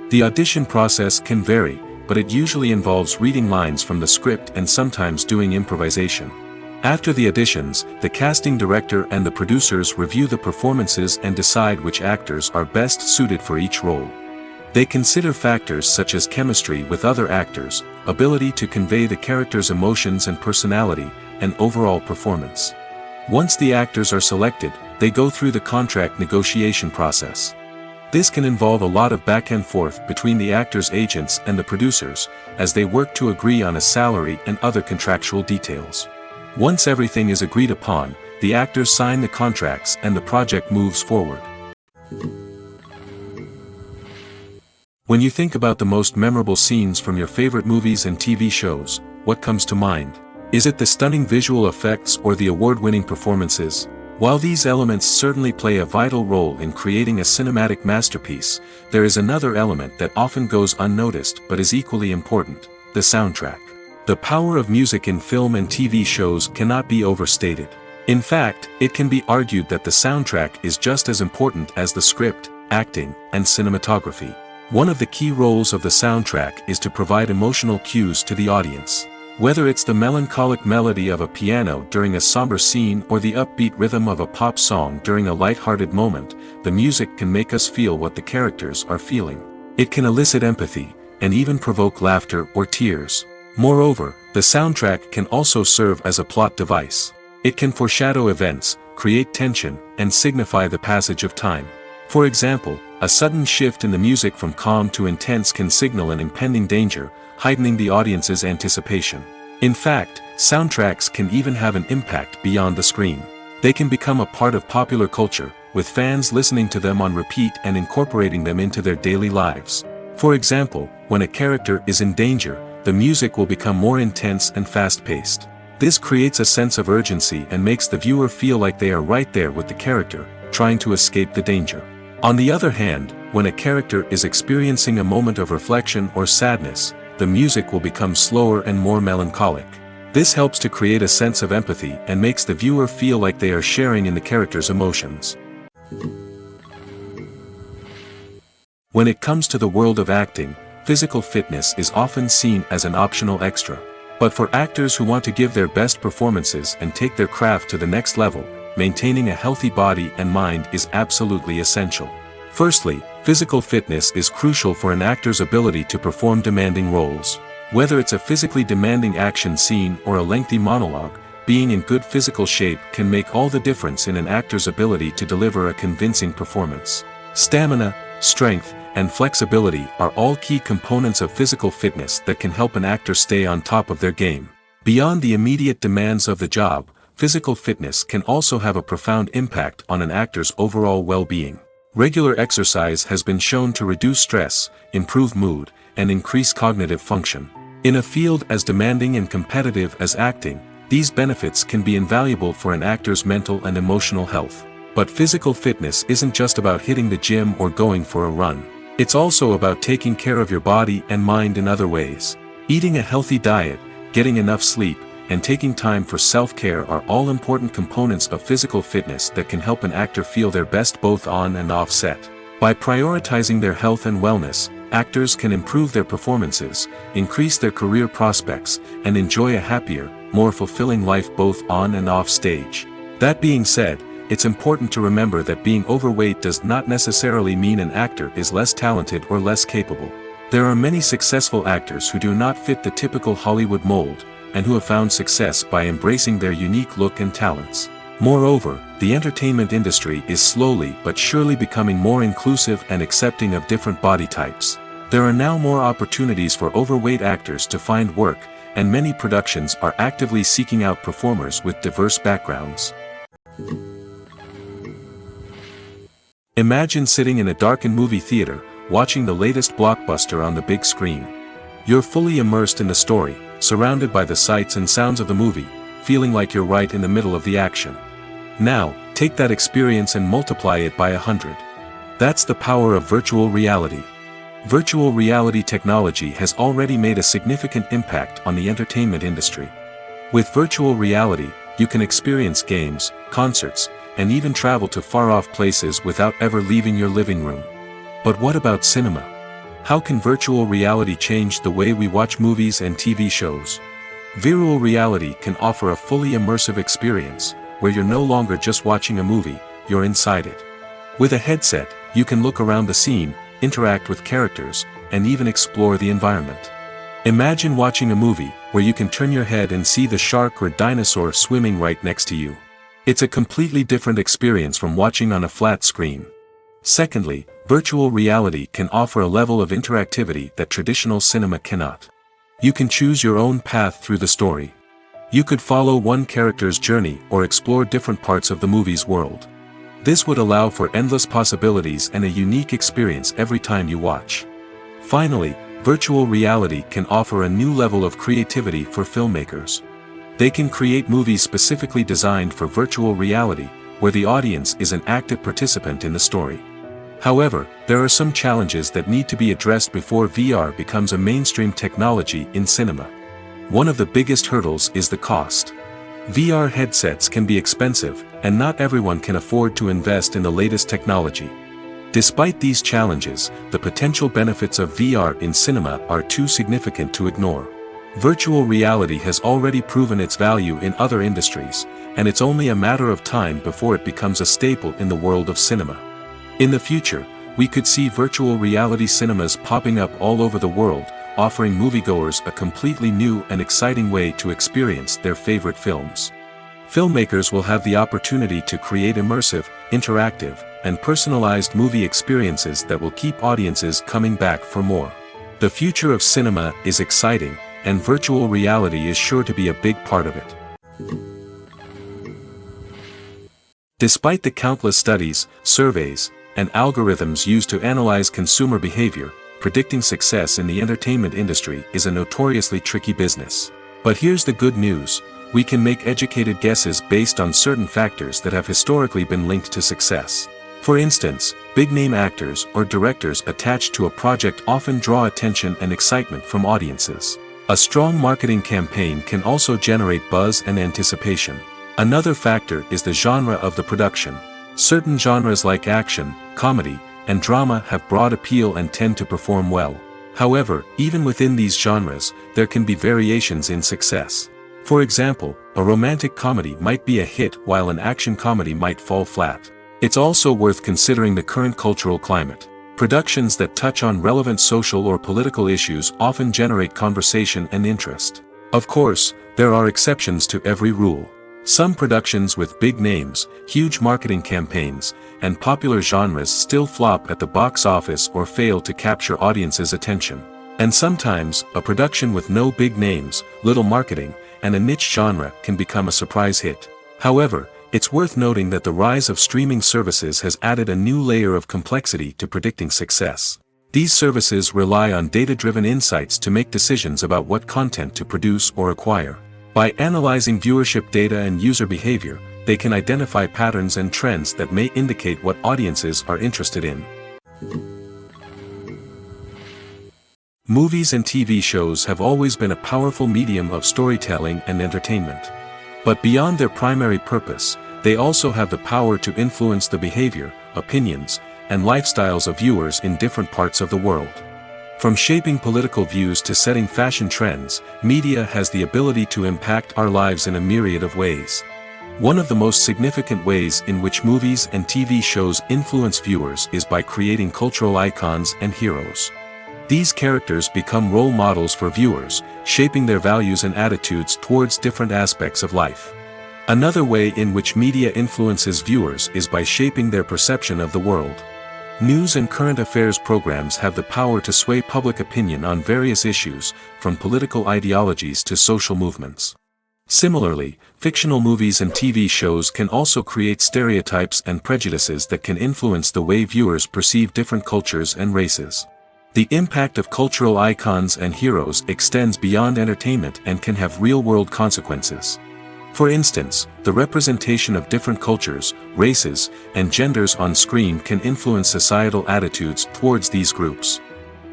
The audition process can vary, but it usually involves reading lines from the script and sometimes doing improvisation. After the auditions, the casting director and the producers review the performances and decide which actors are best suited for each role. They consider factors such as chemistry with other actors, ability to convey the character's emotions and personality, and overall performance. Once the actors are selected, they go through the contract negotiation process. This can involve a lot of back and forth between the actors' agents and the producers, as they work to agree on a salary and other contractual details. Once everything is agreed upon, the actors sign the contracts and the project moves forward. When you think about the most memorable scenes from your favorite movies and TV shows, what comes to mind? Is it the stunning visual effects or the award-winning performances? While these elements certainly play a vital role in creating a cinematic masterpiece, there is another element that often goes unnoticed but is equally important: the soundtrack. The power of music in film and TV shows cannot be overstated. In fact, it can be argued that the soundtrack is just as important as the script, acting, and cinematography. One of the key roles of the soundtrack is to provide emotional cues to the audience. Whether it's the melancholic melody of a piano during a somber scene or the upbeat rhythm of a pop song during a light-hearted moment, the music can make us feel what the characters are feeling. It can elicit empathy, and even provoke laughter or tears. Moreover, the soundtrack can also serve as a plot device. It can foreshadow events, create tension, and signify the passage of time. For example, a sudden shift in the music from calm to intense can signal an impending danger, heightening the audience's anticipation. In fact, soundtracks can even have an impact beyond the screen. They can become a part of popular culture, with fans listening to them on repeat and incorporating them into their daily lives. For example, when a character is in danger, the music will become more intense and fast-paced. This creates a sense of urgency and makes the viewer feel like they are right there with the character, trying to escape the danger. On the other hand, when a character is experiencing a moment of reflection or sadness, the music will become slower and more melancholic. This helps to create a sense of empathy and makes the viewer feel like they are sharing in the character's emotions. When it comes to the world of acting, physical fitness is often seen as an optional extra. But for actors who want to give their best performances and take their craft to the next level, maintaining a healthy body and mind is absolutely essential. Firstly, physical fitness is crucial for an actor's ability to perform demanding roles. Whether it's a physically demanding action scene or a lengthy monologue, being in good physical shape can make all the difference in an actor's ability to deliver a convincing performance. Stamina, strength, and flexibility are all key components of physical fitness that can help an actor stay on top of their game. Beyond the immediate demands of the job, physical fitness can also have a profound impact on an actor's overall well-being. Regular exercise has been shown to reduce stress, improve mood, and increase cognitive function. In a field as demanding and competitive as acting, these benefits can be invaluable for an actor's mental and emotional health. But physical fitness isn't just about hitting the gym or going for a run. It's also about taking care of your body and mind in other ways. Eating a healthy diet, getting enough sleep, and taking time for self-care are all important components of physical fitness that can help an actor feel their best both on and off set. By prioritizing their health and wellness, actors can improve their performances, increase their career prospects, and enjoy a happier, more fulfilling life both on and off stage. That being said, it's important to remember that being overweight does not necessarily mean an actor is less talented or less capable. There are many successful actors who do not fit the typical Hollywood mold, and who have found success by embracing their unique look and talents. Moreover, the entertainment industry is slowly but surely becoming more inclusive and accepting of different body types. There are now more opportunities for overweight actors to find work, and many productions are actively seeking out performers with diverse backgrounds. Imagine sitting in a darkened movie theater, watching the latest blockbuster on the big screen. You're fully immersed in the story, surrounded by the sights and sounds of the movie, feeling like you're right in the middle of the action. Now, take that experience and multiply it by 100. That's the power of virtual reality. Virtual reality technology has already made a significant impact on the entertainment industry. With virtual reality, you can experience games, concerts, and even travel to far-off places without ever leaving your living room. But what about cinema? How can virtual reality change the way we watch movies and TV shows? Virtual reality can offer a fully immersive experience, where you're no longer just watching a movie, you're inside it. With a headset, you can look around the scene, interact with characters, and even explore the environment. Imagine watching a movie, where you can turn your head and see the shark or dinosaur swimming right next to you. It's a completely different experience from watching on a flat screen. Secondly, virtual reality can offer a level of interactivity that traditional cinema cannot. You can choose your own path through the story. You could follow one character's journey or explore different parts of the movie's world. This would allow for endless possibilities and a unique experience every time you watch. Finally, virtual reality can offer a new level of creativity for filmmakers. They can create movies specifically designed for virtual reality, where the audience is an active participant in the story. However, there are some challenges that need to be addressed before VR becomes a mainstream technology in cinema. One of the biggest hurdles is the cost. VR headsets can be expensive, and not everyone can afford to invest in the latest technology. Despite these challenges, the potential benefits of VR in cinema are too significant to ignore. Virtual reality has already proven its value in other industries, and it's only a matter of time before it becomes a staple in the world of cinema. In the future, we could see virtual reality cinemas popping up all over the world, offering moviegoers a completely new and exciting way to experience their favorite films. Filmmakers will have the opportunity to create immersive, interactive, and personalized movie experiences that will keep audiences coming back for more. The future of cinema is exciting, and virtual reality is sure to be a big part of it. Despite the countless studies, surveys, and algorithms used to analyze consumer behavior, predicting success in the entertainment industry is a notoriously tricky business. But here's the good news: we can make educated guesses based on certain factors that have historically been linked to success. For instance, big-name actors or directors attached to a project often draw attention and excitement from audiences. A strong marketing campaign can also generate buzz and anticipation. Another factor is the genre of the production. Certain genres like action, comedy, and drama have broad appeal and tend to perform well. However, even within these genres, there can be variations in success. For example, a romantic comedy might be a hit while an action comedy might fall flat. It's also worth considering the current cultural climate. Productions that touch on relevant social or political issues often generate conversation and interest. Of course, there are exceptions to every rule. Some productions with big names, huge marketing campaigns, and popular genres still flop at the box office or fail to capture audiences' attention. And sometimes, a production with no big names, little marketing, and a niche genre can become a surprise hit. However, it's worth noting that the rise of streaming services has added a new layer of complexity to predicting success. These services rely on data-driven insights to make decisions about what content to produce or acquire. By analyzing viewership data and user behavior, they can identify patterns and trends that may indicate what audiences are interested in. Movies and TV shows have always been a powerful medium of storytelling and entertainment. But beyond their primary purpose, they also have the power to influence the behavior, opinions, and lifestyles of viewers in different parts of the world. From shaping political views to setting fashion trends, media has the ability to impact our lives in a myriad of ways. One of the most significant ways in which movies and TV shows influence viewers is by creating cultural icons and heroes. These characters become role models for viewers, shaping their values and attitudes towards different aspects of life. Another way in which media influences viewers is by shaping their perception of the world. News and current affairs programs have the power to sway public opinion on various issues, from political ideologies to social movements. Similarly, fictional movies and TV shows can also create stereotypes and prejudices that can influence the way viewers perceive different cultures and races. The impact of cultural icons and heroes extends beyond entertainment and can have real-world consequences. For instance, the representation of different cultures, races, and genders on screen can influence societal attitudes towards these groups.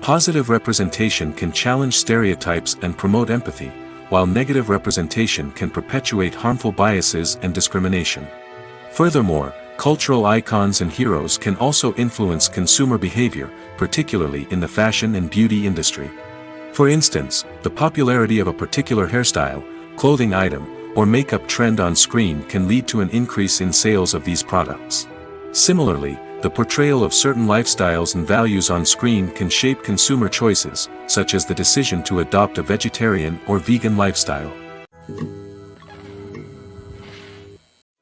Positive representation can challenge stereotypes and promote empathy, while negative representation can perpetuate harmful biases and discrimination. Furthermore, cultural icons and heroes can also influence consumer behavior, particularly in the fashion and beauty industry. For instance, the popularity of a particular hairstyle, clothing item, or makeup trend on screen can lead to an increase in sales of these products. Similarly, the portrayal of certain lifestyles and values on screen can shape consumer choices, such as the decision to adopt a vegetarian or vegan lifestyle.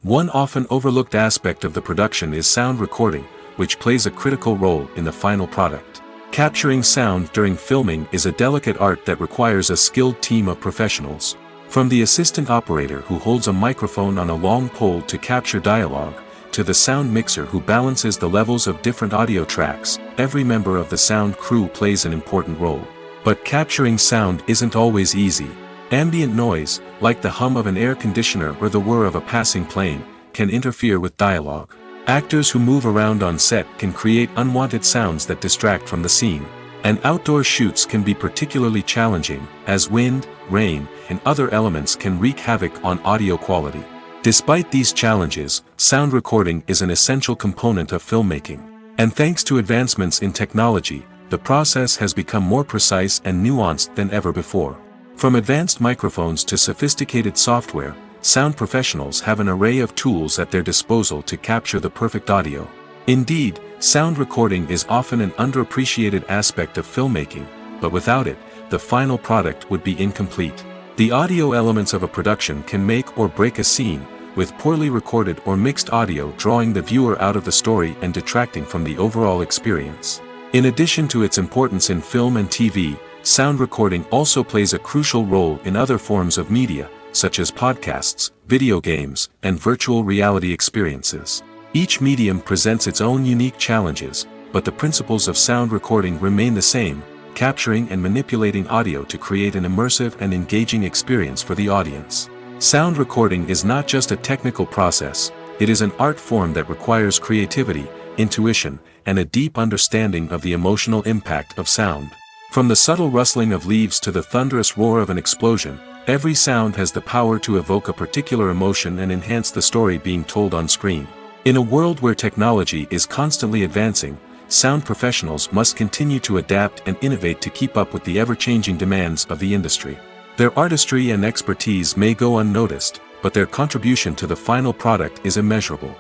One often overlooked aspect of the production is sound recording, which plays a critical role in the final product. Capturing sound during filming is a delicate art that requires a skilled team of professionals. From the assistant operator who holds a microphone on a long pole to capture dialogue, to the sound mixer who balances the levels of different audio tracks, every member of the sound crew plays an important role. But capturing sound isn't always easy. Ambient noise, like the hum of an air conditioner or the whir of a passing plane, can interfere with dialogue. Actors who move around on set can create unwanted sounds that distract from the scene. And outdoor shoots can be particularly challenging, as wind, rain, and other elements can wreak havoc on audio quality. Despite these challenges, sound recording is an essential component of filmmaking. And thanks to advancements in technology, the process has become more precise and nuanced than ever before. From advanced microphones to sophisticated software, sound professionals have an array of tools at their disposal to capture the perfect audio. Indeed, sound recording is often an underappreciated aspect of filmmaking, but without it, the final product would be incomplete. The audio elements of a production can make or break a scene, with poorly recorded or mixed audio drawing the viewer out of the story and detracting from the overall experience. In addition to its importance in film and TV, sound recording also plays a crucial role in other forms of media, such as podcasts, video games, and virtual reality experiences. Each medium presents its own unique challenges, but the principles of sound recording remain the same, capturing and manipulating audio to create an immersive and engaging experience for the audience. Sound recording is not just a technical process, it is an art form that requires creativity, intuition, and a deep understanding of the emotional impact of sound. From the subtle rustling of leaves to the thunderous roar of an explosion, every sound has the power to evoke a particular emotion and enhance the story being told on screen. In a world where technology is constantly advancing, sound professionals must continue to adapt and innovate to keep up with the ever-changing demands of the industry. Their artistry and expertise may go unnoticed, but their contribution to the final product is immeasurable.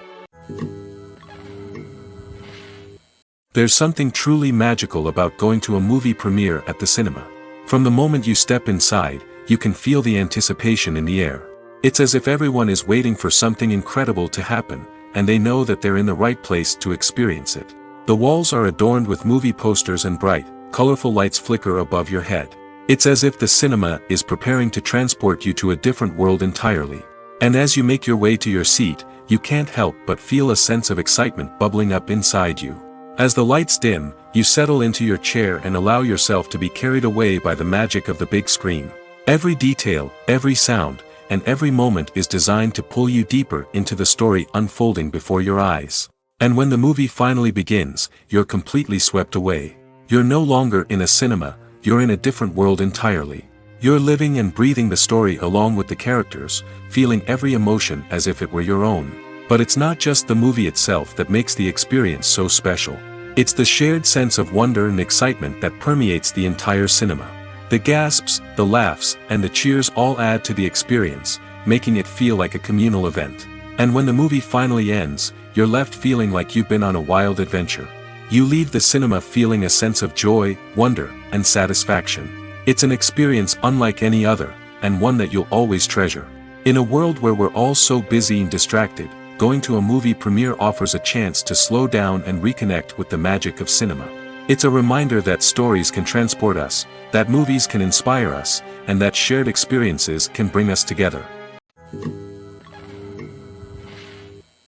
There's something truly magical about going to a movie premiere at the cinema. From the moment you step inside, you can feel the anticipation in the air. It's as if everyone is waiting for something incredible to happen, and they know that they're in the right place to experience it. The walls are adorned with movie posters and bright, colorful lights flicker above your head. It's as if the cinema is preparing to transport you to a different world entirely. And as you make your way to your seat, you can't help but feel a sense of excitement bubbling up inside you. As the lights dim, you settle into your chair and allow yourself to be carried away by the magic of the big screen. Every detail, every sound, and every moment is designed to pull you deeper into the story unfolding before your eyes. And when the movie finally begins, you're completely swept away. You're no longer in a cinema, you're in a different world entirely. You're living and breathing the story along with the characters, feeling every emotion as if it were your own. But it's not just the movie itself that makes the experience so special. It's the shared sense of wonder and excitement that permeates the entire cinema. The gasps, the laughs, and the cheers all add to the experience, making it feel like a communal event. And when the movie finally ends, you're left feeling like you've been on a wild adventure. You leave the cinema feeling a sense of joy, wonder, and satisfaction. It's an experience unlike any other, and one that you'll always treasure. In a world where we're all so busy and distracted, going to a movie premiere offers a chance to slow down and reconnect with the magic of cinema. It's a reminder that stories can transport us, that movies can inspire us, and that shared experiences can bring us together.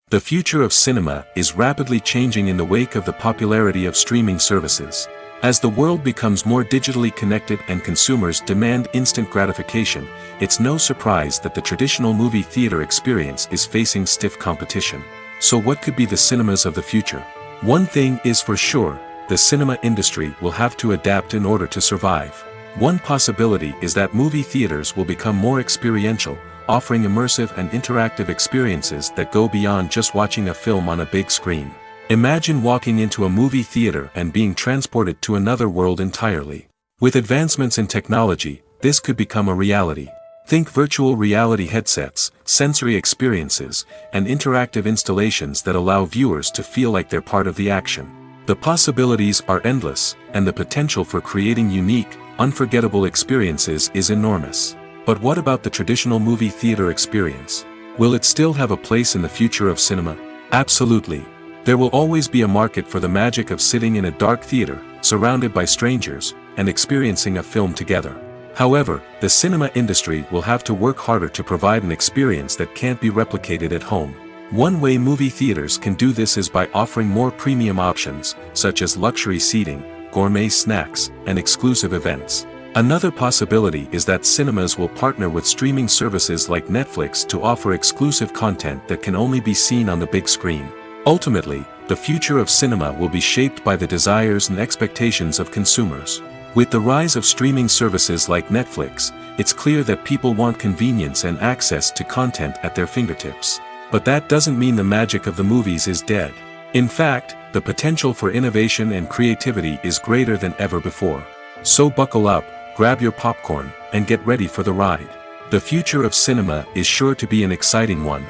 The future of cinema is rapidly changing in the wake of the popularity of streaming services. As the world becomes more digitally connected and consumers demand instant gratification, it's no surprise that the traditional movie theater experience is facing stiff competition. So what could be the cinemas of the future? One thing is for sure, the cinema industry will have to adapt in order to survive. One possibility is that movie theaters will become more experiential, offering immersive and interactive experiences that go beyond just watching a film on a big screen. Imagine walking into a movie theater and being transported to another world entirely. With advancements in technology, this could become a reality. Think virtual reality headsets, sensory experiences, and interactive installations that allow viewers to feel like they're part of the action. The possibilities are endless, and the potential for creating unique, unforgettable experiences is enormous. But what about the traditional movie theater experience? Will it still have a place in the future of cinema? Absolutely. There will always be a market for the magic of sitting in a dark theater, surrounded by strangers, and experiencing a film together. However, the cinema industry will have to work harder to provide an experience that can't be replicated at home. One way movie theaters can do this is by offering more premium options, such as luxury seating, gourmet snacks, and exclusive events. Another possibility is that cinemas will partner with streaming services like Netflix to offer exclusive content that can only be seen on the big screen. Ultimately, the future of cinema will be shaped by the desires and expectations of consumers. With the rise of streaming services like Netflix, it's clear that people want convenience and access to content at their fingertips. But that doesn't mean the magic of the movies is dead. In fact, the potential for innovation and creativity is greater than ever before. So buckle up, grab your popcorn, and get ready for the ride. The future of cinema is sure to be an exciting one.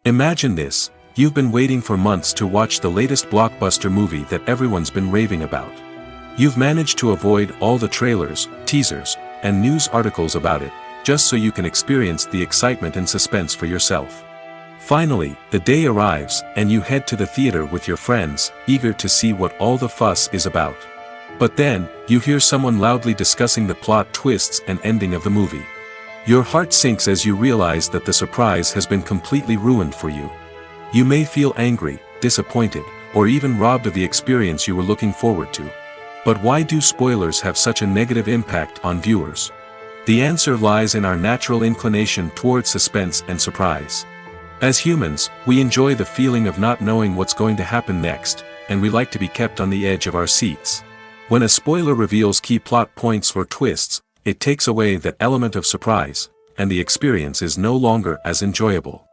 Imagine this, you've been waiting for months to watch the latest blockbuster movie that everyone's been raving about. You've managed to avoid all the trailers, teasers, and news articles about it, just so you can experience the excitement and suspense for yourself. Finally, the day arrives, and you head to the theater with your friends, eager to see what all the fuss is about. But then, you hear someone loudly discussing the plot twists and ending of the movie. Your heart sinks as you realize that the surprise has been completely ruined for you. You may feel angry, disappointed, or even robbed of the experience you were looking forward to. But why do spoilers have such a negative impact on viewers? The answer lies in our natural inclination toward suspense and surprise. As humans, we enjoy the feeling of not knowing what's going to happen next, and we like to be kept on the edge of our seats. When a spoiler reveals key plot points or twists, it takes away that element of surprise, and the experience is no longer as enjoyable.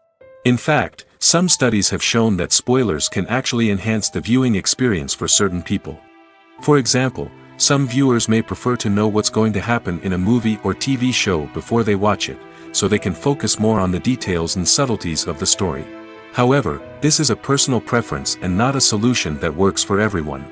In fact, some studies have shown that spoilers can actually enhance the viewing experience for certain people. For example, some viewers may prefer to know what's going to happen in a movie or TV show before they watch it, so they can focus more on the details and subtleties of the story. However, this is a personal preference and not a solution that works for everyone.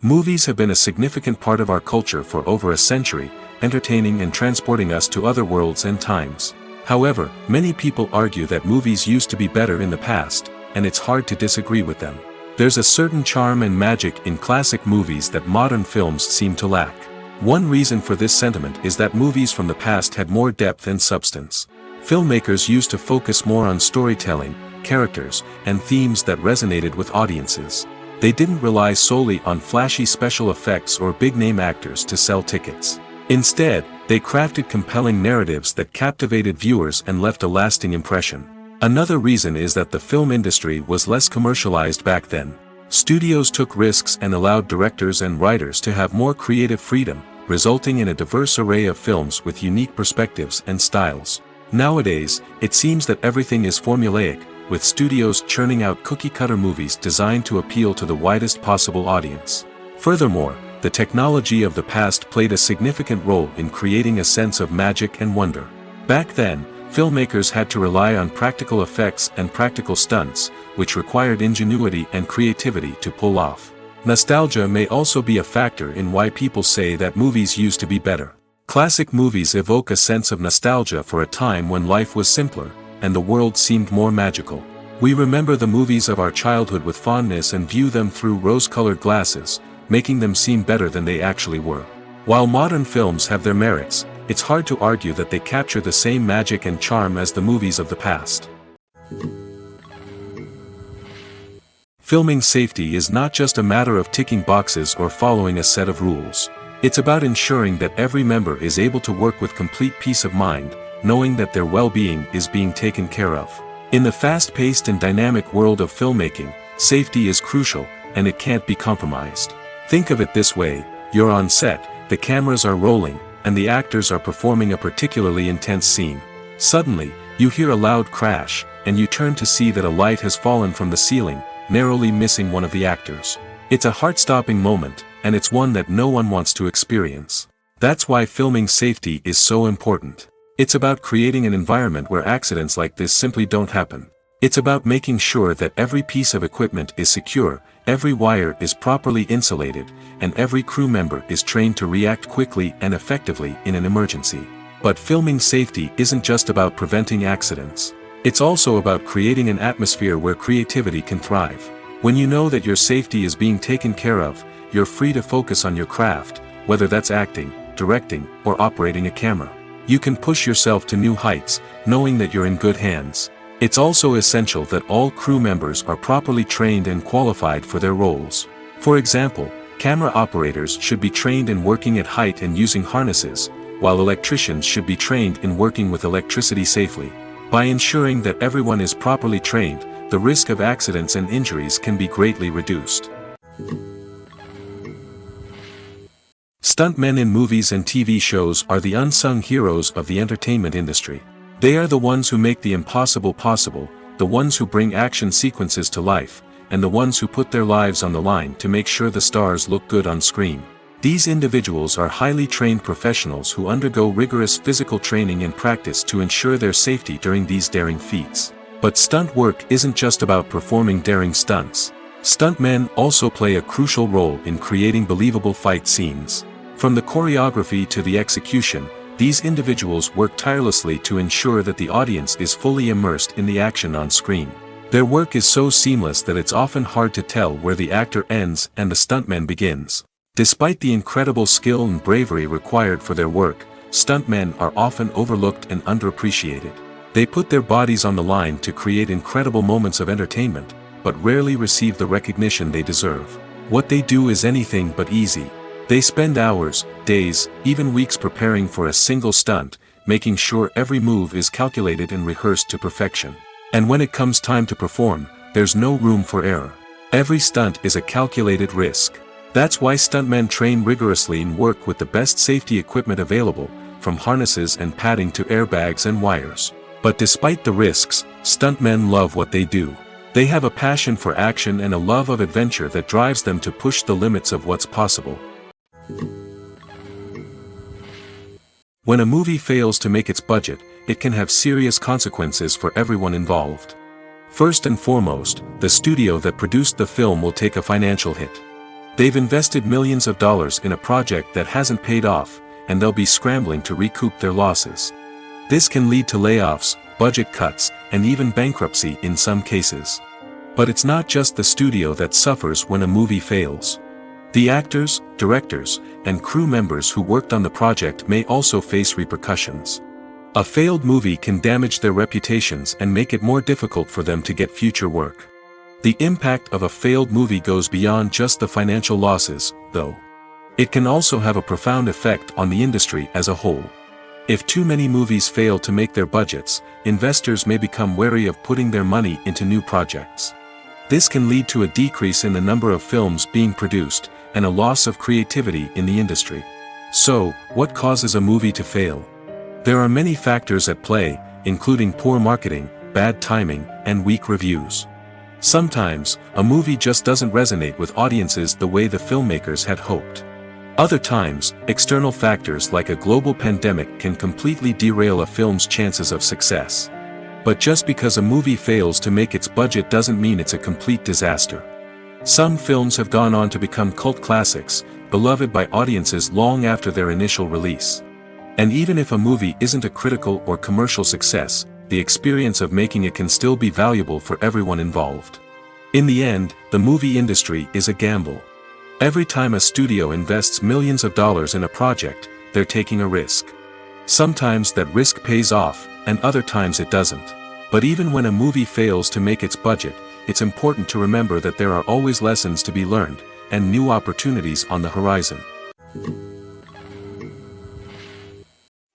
Movies have been a significant part of our culture for over a century, entertaining and transporting us to other worlds and times. However, many people argue that movies used to be better in the past, and it's hard to disagree with them. There's a certain charm and magic in classic movies that modern films seem to lack. One reason for this sentiment is that movies from the past had more depth and substance. Filmmakers used to focus more on storytelling, characters, and themes that resonated with audiences. They didn't rely solely on flashy special effects or big-name actors to sell tickets. Instead, they crafted compelling narratives that captivated viewers and left a lasting impression. Another reason is that the film industry was less commercialized back then. Studios took risks and allowed directors and writers to have more creative freedom, resulting in a diverse array of films with unique perspectives and styles. Nowadays, it seems that everything is formulaic, with studios churning out cookie-cutter movies designed to appeal to the widest possible audience. Furthermore, the technology of the past played a significant role in creating a sense of magic and wonder. Back then, filmmakers had to rely on practical effects and practical stunts, which required ingenuity and creativity to pull off. Nostalgia may also be a factor in why people say that movies used to be better. Classic movies evoke a sense of nostalgia for a time when life was simpler, and the world seemed more magical. We remember the movies of our childhood with fondness and view them through rose-colored glasses, making them seem better than they actually were. While modern films have their merits, it's hard to argue that they capture the same magic and charm as the movies of the past. Filming safety is not just a matter of ticking boxes or following a set of rules. It's about ensuring that every member is able to work with complete peace of mind, knowing that their well-being is being taken care of. In the fast-paced and dynamic world of filmmaking, safety is crucial, and it can't be compromised. Think of it this way: you're on set, the cameras are rolling, and the actors are performing a particularly intense scene. Suddenly, you hear a loud crash, and you turn to see that a light has fallen from the ceiling, narrowly missing one of the actors. It's a heart-stopping moment, and it's one that no one wants to experience. That's why filming safety is so important. It's about creating an environment where accidents like this simply don't happen. It's about making sure that every piece of equipment is secure, every wire is properly insulated, and every crew member is trained to react quickly and effectively in an emergency. But filming safety isn't just about preventing accidents. It's also about creating an atmosphere where creativity can thrive. When you know that your safety is being taken care of, you're free to focus on your craft, whether that's acting, directing, or operating a camera. You can push yourself to new heights, knowing that you're in good hands. It's also essential that all crew members are properly trained and qualified for their roles. For example, camera operators should be trained in working at height and using harnesses, while electricians should be trained in working with electricity safely. By ensuring that everyone is properly trained, the risk of accidents and injuries can be greatly reduced. Stuntmen in movies and TV shows are the unsung heroes of the entertainment industry. They are the ones who make the impossible possible, the ones who bring action sequences to life, and the ones who put their lives on the line to make sure the stars look good on screen. These individuals are highly trained professionals who undergo rigorous physical training and practice to ensure their safety during these daring feats. But stunt work isn't just about performing daring stunts. Stuntmen also play a crucial role in creating believable fight scenes. From the choreography to the execution, these individuals work tirelessly to ensure that the audience is fully immersed in the action on screen. Their work is so seamless that it's often hard to tell where the actor ends and the stuntman begins. Despite the incredible skill and bravery required for their work, stuntmen are often overlooked and underappreciated. They put their bodies on the line to create incredible moments of entertainment, but rarely receive the recognition they deserve. What they do is anything but easy. They spend hours, days, even weeks preparing for a single stunt, making sure every move is calculated and rehearsed to perfection. And when it comes time to perform, there's no room for error. Every stunt is a calculated risk. That's why stuntmen train rigorously and work with the best safety equipment available, from harnesses and padding to airbags and wires. But despite the risks, stuntmen love what they do. They have a passion for action and a love of adventure that drives them to push the limits of what's possible. When a movie fails to make its budget, it can have serious consequences for everyone involved. First and foremost, the studio that produced the film will take a financial hit. They've invested millions of dollars in a project that hasn't paid off, and they'll be scrambling to recoup their losses. This can lead to layoffs, budget cuts, and even bankruptcy in some cases. But it's not just the studio that suffers when a movie fails. The actors, directors, and crew members who worked on the project may also face repercussions. A failed movie can damage their reputations and make it more difficult for them to get future work. The impact of a failed movie goes beyond just the financial losses, though. It can also have a profound effect on the industry as a whole. If too many movies fail to make their budgets, investors may become wary of putting their money into new projects. This can lead to a decrease in the number of films being produced, and a loss of creativity in the industry. So, what causes a movie to fail? There are many factors at play, including poor marketing, bad timing, and weak reviews. Sometimes, a movie just doesn't resonate with audiences the way the filmmakers had hoped. Other times, external factors like a global pandemic can completely derail a film's chances of success. But just because a movie fails to make its budget doesn't mean it's a complete disaster. Some films have gone on to become cult classics, beloved by audiences long after their initial release. And even if a movie isn't a critical or commercial success, the experience of making it can still be valuable for everyone involved. In the end, the movie industry is a gamble. Every time a studio invests millions of dollars in a project, they're taking a risk. Sometimes that risk pays off, and other times it doesn't. But even when a movie fails to make its budget, it's important to remember that there are always lessons to be learned, and new opportunities on the horizon.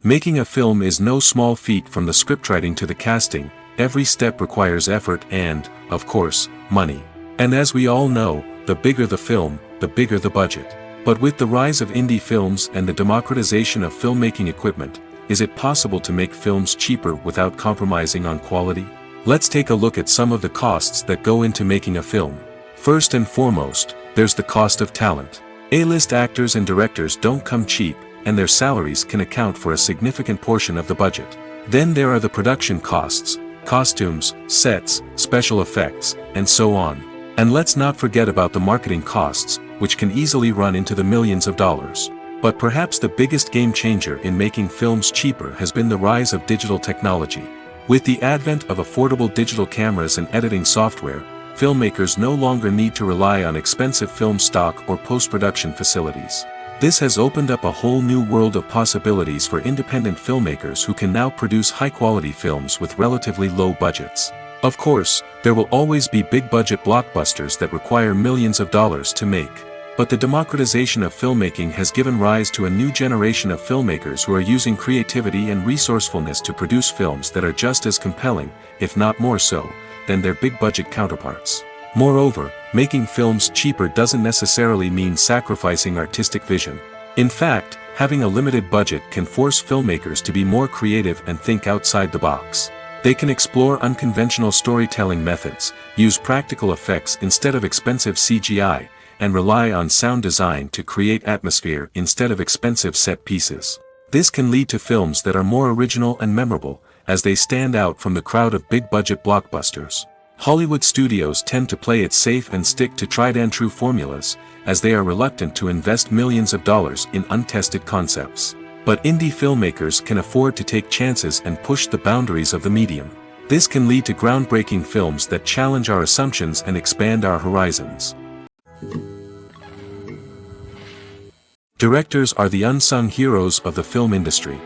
Making a film is no small feat. From the scriptwriting to the casting, every step requires effort and, of course, money. And as we all know, the bigger the film, the bigger the budget. But with the rise of indie films and the democratization of filmmaking equipment, is it possible to make films cheaper without compromising on quality? Let's take a look at some of the costs that go into making a film. First and foremost, there's the cost of talent. A-list actors and directors don't come cheap, and their salaries can account for a significant portion of the budget. Then there are the production costs, costumes, sets, special effects, and so on. And let's not forget about the marketing costs, which can easily run into the millions of dollars. But perhaps the biggest game changer in making films cheaper has been the rise of digital technology. With the advent of affordable digital cameras and editing software, filmmakers no longer need to rely on expensive film stock or post-production facilities. This has opened up a whole new world of possibilities for independent filmmakers who can now produce high-quality films with relatively low budgets. Of course, there will always be big-budget blockbusters that require millions of dollars to make. But the democratization of filmmaking has given rise to a new generation of filmmakers who are using creativity and resourcefulness to produce films that are just as compelling, if not more so, than their big-budget counterparts. Moreover, making films cheaper doesn't necessarily mean sacrificing artistic vision. In fact, having a limited budget can force filmmakers to be more creative and think outside the box. They can explore unconventional storytelling methods, use practical effects instead of expensive CGI, and rely on sound design to create atmosphere instead of expensive set pieces. This can lead to films that are more original and memorable, as they stand out from the crowd of big-budget blockbusters. Hollywood studios tend to play it safe and stick to tried-and-true formulas, as they are reluctant to invest millions of dollars in untested concepts. But indie filmmakers can afford to take chances and push the boundaries of the medium. This can lead to groundbreaking films that challenge our assumptions and expand our horizons. Directors are the unsung heroes of the film industry.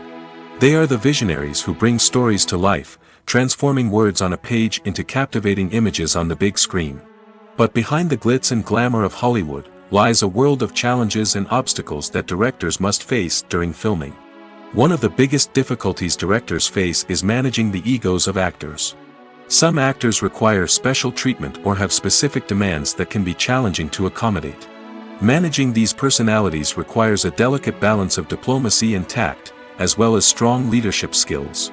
They are the visionaries who bring stories to life, transforming words on a page into captivating images on the big screen. But behind the glitz and glamour of Hollywood, lies a world of challenges and obstacles that directors must face during filming. One of the biggest difficulties directors face is managing the egos of actors. Some actors require special treatment or have specific demands that can be challenging to accommodate. Managing these personalities requires a delicate balance of diplomacy and tact, as well as strong leadership skills.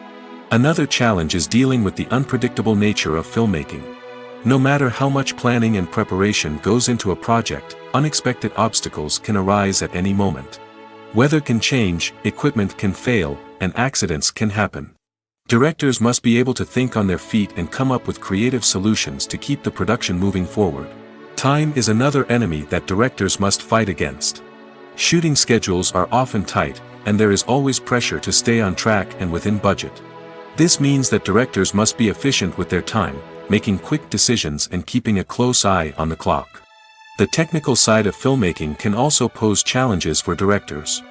Another challenge is dealing with the unpredictable nature of filmmaking. No matter how much planning and preparation goes into a project, unexpected obstacles can arise at any moment. Weather can change, equipment can fail, and accidents can happen. Directors must be able to think on their feet and come up with creative solutions to keep the production moving forward. Time is another enemy that directors must fight against. Shooting schedules are often tight, and there is always pressure to stay on track and within budget. This means that directors must be efficient with their time, making quick decisions and keeping a close eye on the clock. The technical side of filmmaking can also pose challenges for directors.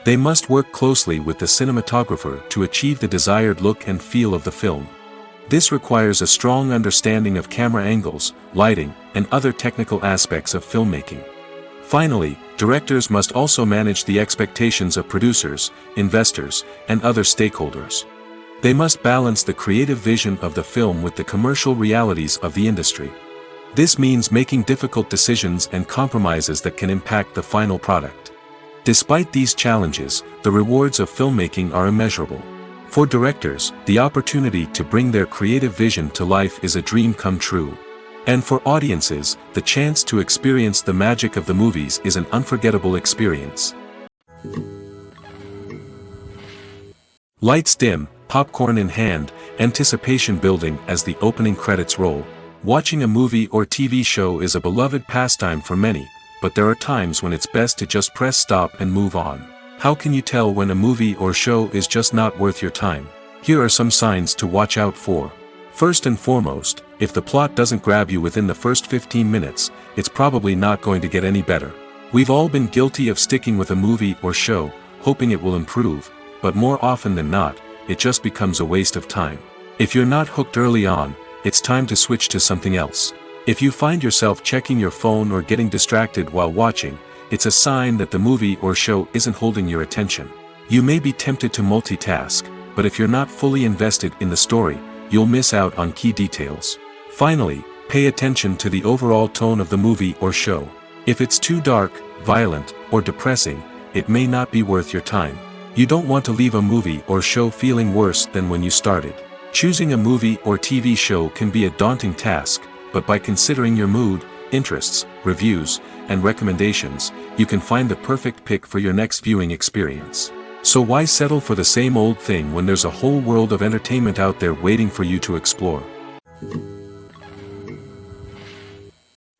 They must work closely with the cinematographer to achieve the desired look and feel of the film. This requires a strong understanding of camera angles, lighting, and other technical aspects of filmmaking. Finally, directors must also manage the expectations of producers, investors, and other stakeholders. They must balance the creative vision of the film with the commercial realities of the industry. This means making difficult decisions and compromises that can impact the final product. Despite these challenges, the rewards of filmmaking are immeasurable. For directors, the opportunity to bring their creative vision to life is a dream come true. And for audiences, the chance to experience the magic of the movies is an unforgettable experience. Lights dim, popcorn in hand, anticipation building as the opening credits roll. Watching a movie or TV show is a beloved pastime for many, but there are times when it's best to just press stop and move on. How can you tell when a movie or show is just not worth your time? Here are some signs to watch out for. First and foremost, if the plot doesn't grab you within the first 15 minutes, it's probably not going to get any better. We've all been guilty of sticking with a movie or show, hoping it will improve, but more often than not, it just becomes a waste of time. If you're not hooked early on, it's time to switch to something else. If you find yourself checking your phone or getting distracted while watching, it's a sign that the movie or show isn't holding your attention. You may be tempted to multitask, but if you're not fully invested in the story, you'll miss out on key details. Finally, pay attention to the overall tone of the movie or show. If it's too dark, violent, or depressing, it may not be worth your time. You don't want to leave a movie or show feeling worse than when you started. Choosing a movie or TV show can be a daunting task, but by considering your mood, interests, reviews, and recommendations, you can find the perfect pick for your next viewing experience. So why settle for the same old thing when there's a whole world of entertainment out there waiting for you to explore?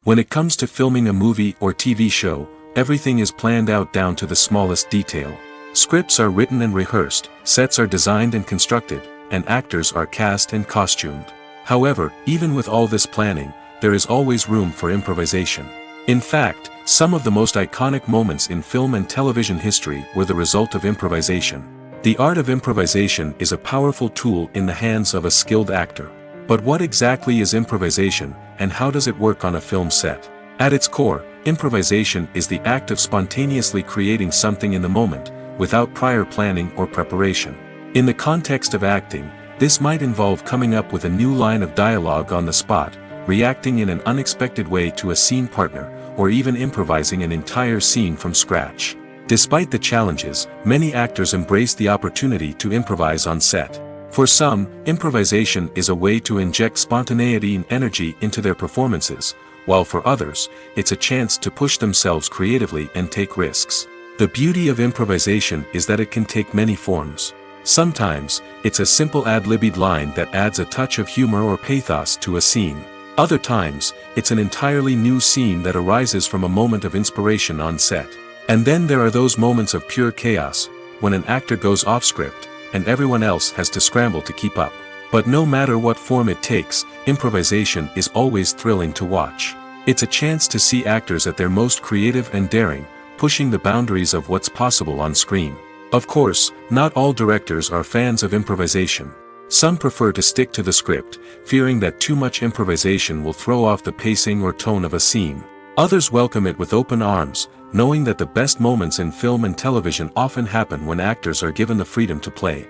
When it comes to filming a movie or TV show, everything is planned out down to the smallest detail. Scripts are written and rehearsed, sets are designed and constructed, and actors are cast and costumed. However, even with all this planning, there is always room for improvisation. In fact, some of the most iconic moments in film and television history were the result of improvisation. The art of improvisation is a powerful tool in the hands of a skilled actor. But what exactly is improvisation, and how does it work on a film set? At its core, improvisation is the act of spontaneously creating something in the moment, without prior planning or preparation. In the context of acting, this might involve coming up with a new line of dialogue on the spot, reacting in an unexpected way to a scene partner, or even improvising an entire scene from scratch. Despite the challenges, many actors embrace the opportunity to improvise on set. For some, improvisation is a way to inject spontaneity and energy into their performances, while for others, it's a chance to push themselves creatively and take risks. The beauty of improvisation is that it can take many forms. Sometimes, it's a simple ad-libbed line that adds a touch of humor or pathos to a scene. Other times, it's an entirely new scene that arises from a moment of inspiration on set. And then there are those moments of pure chaos, when an actor goes off script, and everyone else has to scramble to keep up. But no matter what form it takes, improvisation is always thrilling to watch. It's a chance to see actors at their most creative and daring, pushing the boundaries of what's possible on screen. Of course, not all directors are fans of improvisation. Some prefer to stick to the script, fearing that too much improvisation will throw off the pacing or tone of a scene. Others welcome it with open arms, knowing that the best moments in film and television often happen when actors are given the freedom to play.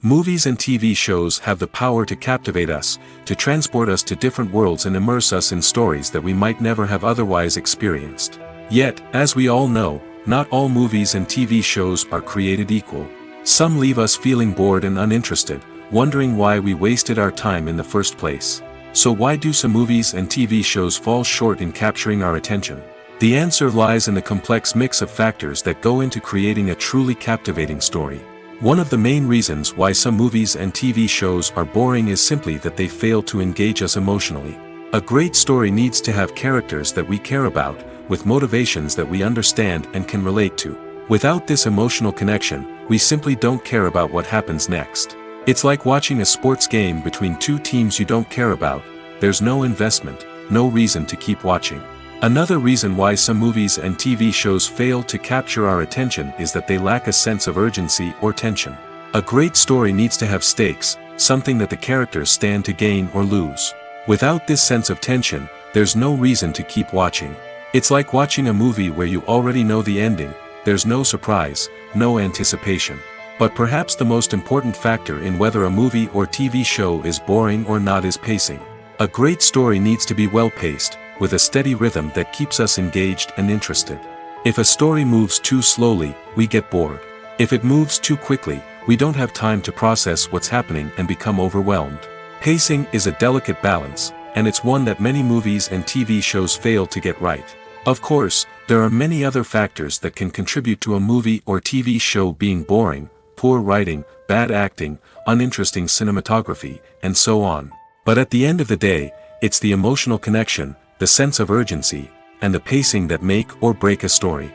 Movies and TV shows have the power to captivate us, to transport us to different worlds and immerse us in stories that we might never have otherwise experienced. Yet, as we all know, not all movies and TV shows are created equal. Some leave us feeling bored and uninterested, wondering why we wasted our time in the first place. So why do some movies and TV shows fall short in capturing our attention? The answer lies in the complex mix of factors that go into creating a truly captivating story. One of the main reasons why some movies and TV shows are boring is simply that they fail to engage us emotionally. A great story needs to have characters that we care about, with motivations that we understand and can relate to. Without this emotional connection, we simply don't care about what happens next. It's like watching a sports game between two teams you don't care about. There's no investment, no reason to keep watching. Another reason why some movies and TV shows fail to capture our attention is that they lack a sense of urgency or tension. A great story needs to have stakes, something that the characters stand to gain or lose. Without this sense of tension, there's no reason to keep watching. It's like watching a movie where you already know the ending. There's no surprise, no anticipation. But perhaps the most important factor in whether a movie or TV show is boring or not is pacing. A great story needs to be well-paced, with a steady rhythm that keeps us engaged and interested. If a story moves too slowly, we get bored. If it moves too quickly, we don't have time to process what's happening and become overwhelmed. Pacing is a delicate balance, and it's one that many movies and TV shows fail to get right. Of course, there are many other factors that can contribute to a movie or TV show being boring: poor writing, bad acting, uninteresting cinematography, and so on. But at the end of the day, it's the emotional connection, the sense of urgency, and the pacing that make or break a story.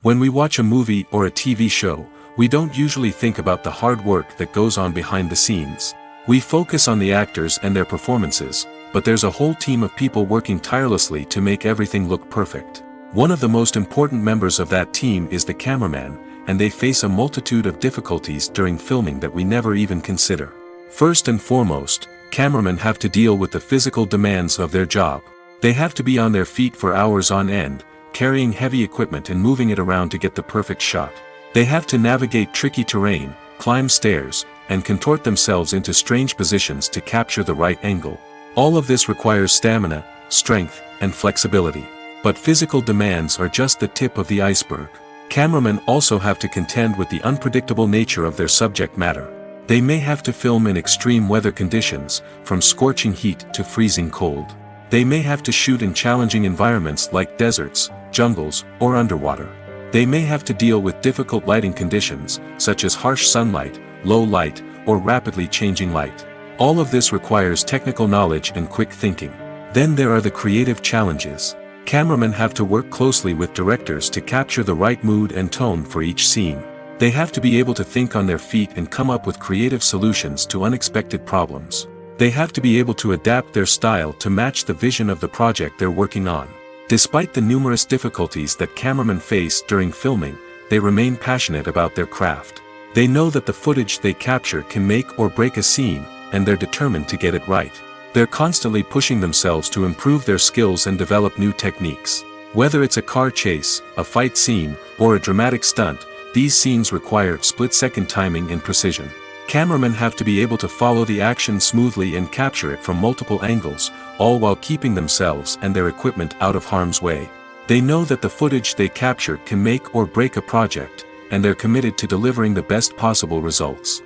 When we watch a movie or a TV show, we don't usually think about the hard work that goes on behind the scenes. We focus on the actors and their performances, but there's a whole team of people working tirelessly to make everything look perfect. One of the most important members of that team is the cameraman, and they face a multitude of difficulties during filming that we never even consider. First and foremost, cameramen have to deal with the physical demands of their job. They have to be on their feet for hours on end, carrying heavy equipment and moving it around to get the perfect shot. They have to navigate tricky terrain, climb stairs, and contort themselves into strange positions to capture the right angle. All of this requires stamina, strength, and flexibility. But physical demands are just the tip of the iceberg. Cameramen also have to contend with the unpredictable nature of their subject matter. They may have to film in extreme weather conditions, from scorching heat to freezing cold. They may have to shoot in challenging environments like deserts, jungles, or underwater. They may have to deal with difficult lighting conditions, such as harsh sunlight, low light, or rapidly changing light. All of this requires technical knowledge and quick thinking. Then there are the creative challenges. Cameramen have to work closely with directors to capture the right mood and tone for each scene. They have to be able to think on their feet and come up with creative solutions to unexpected problems. They have to be able to adapt their style to match the vision of the project they're working on. Despite the numerous difficulties that cameramen face during filming, they remain passionate about their craft. They know that the footage they capture can make or break a scene, and they're determined to get it right. They're constantly pushing themselves to improve their skills and develop new techniques. Whether it's a car chase, a fight scene, or a dramatic stunt, these scenes require split-second timing and precision. Cameramen have to be able to follow the action smoothly and capture it from multiple angles, all while keeping themselves and their equipment out of harm's way. They know that the footage they capture can make or break a project, and they're committed to delivering the best possible results.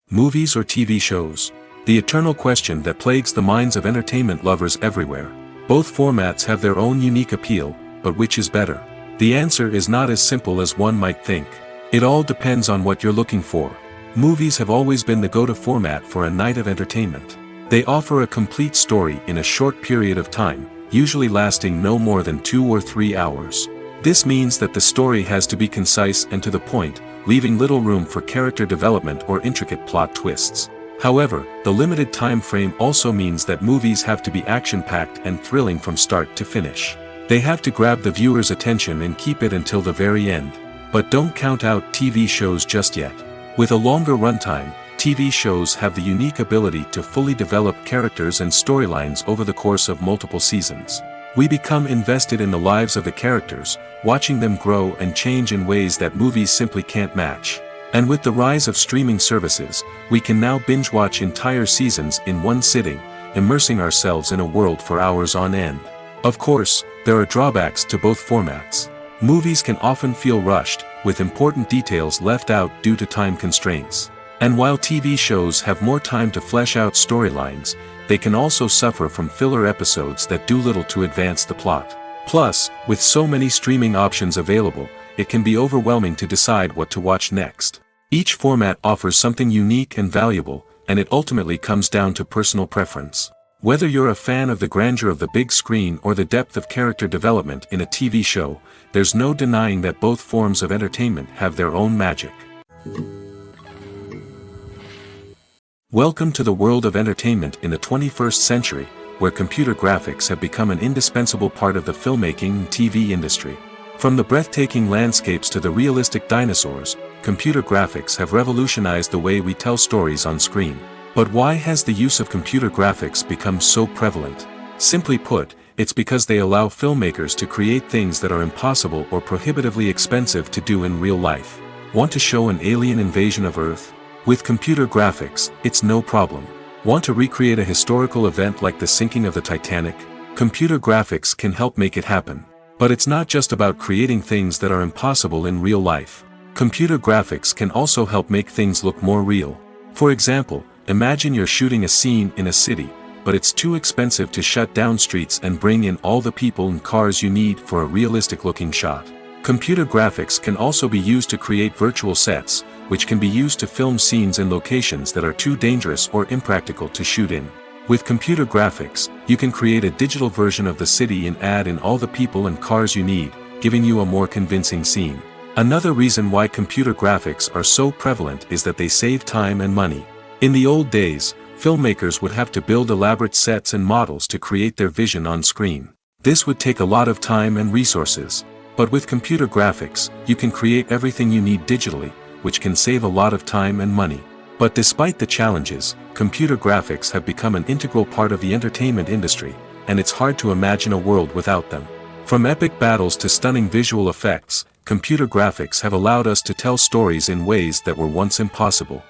Movies or TV shows? The eternal question that plagues the minds of entertainment lovers everywhere. Both formats have their own unique appeal, but which is better? The answer is not as simple as one might think. It all depends on what you're looking for. Movies have always been the go-to format for a night of entertainment. They offer a complete story in a short period of time, usually lasting no more than 2 or 3 hours. This means that the story has to be concise and to the point, leaving little room for character development or intricate plot twists. However, the limited time frame also means that movies have to be action-packed and thrilling from start to finish. They have to grab the viewer's attention and keep it until the very end. But don't count out TV shows just yet. With a longer runtime, TV shows have the unique ability to fully develop characters and storylines over the course of multiple seasons. We become invested in the lives of the characters, watching them grow and change in ways that movies simply can't match. And with the rise of streaming services, we can now binge-watch entire seasons in one sitting, immersing ourselves in a world for hours on end. Of course, there are drawbacks to both formats. Movies can often feel rushed, with important details left out due to time constraints. And while TV shows have more time to flesh out storylines, they can also suffer from filler episodes that do little to advance the plot. Plus, with so many streaming options available, it can be overwhelming to decide what to watch next. Each format offers something unique and valuable, and it ultimately comes down to personal preference. Whether you're a fan of the grandeur of the big screen or the depth of character development in a TV show, there's no denying that both forms of entertainment have their own magic. Welcome to the world of entertainment in the 21st century, where computer graphics have become an indispensable part of the filmmaking and TV industry. From the breathtaking landscapes to the realistic dinosaurs, computer graphics have revolutionized the way we tell stories on screen. But why has the use of computer graphics become so prevalent? Simply put, it's because they allow filmmakers to create things that are impossible or prohibitively expensive to do in real life. Want to show an alien invasion of Earth? With computer graphics, it's no problem. Want to recreate a historical event like the sinking of the Titanic? Computer graphics can help make it happen. But it's not just about creating things that are impossible in real life. Computer graphics can also help make things look more real. For example, imagine you're shooting a scene in a city, but it's too expensive to shut down streets and bring in all the people and cars you need for a realistic-looking shot. Computer graphics can also be used to create virtual sets, which can be used to film scenes in locations that are too dangerous or impractical to shoot in. With computer graphics, you can create a digital version of the city and add in all the people and cars you need, giving you a more convincing scene. Another reason why computer graphics are so prevalent is that they save time and money. In the old days, filmmakers would have to build elaborate sets and models to create their vision on screen. This would take a lot of time and resources. But with computer graphics, you can create everything you need digitally, which can save a lot of time and money. But despite the challenges, computer graphics have become an integral part of the entertainment industry, and it's hard to imagine a world without them. From epic battles to stunning visual effects, computer graphics have allowed us to tell stories in ways that were once impossible.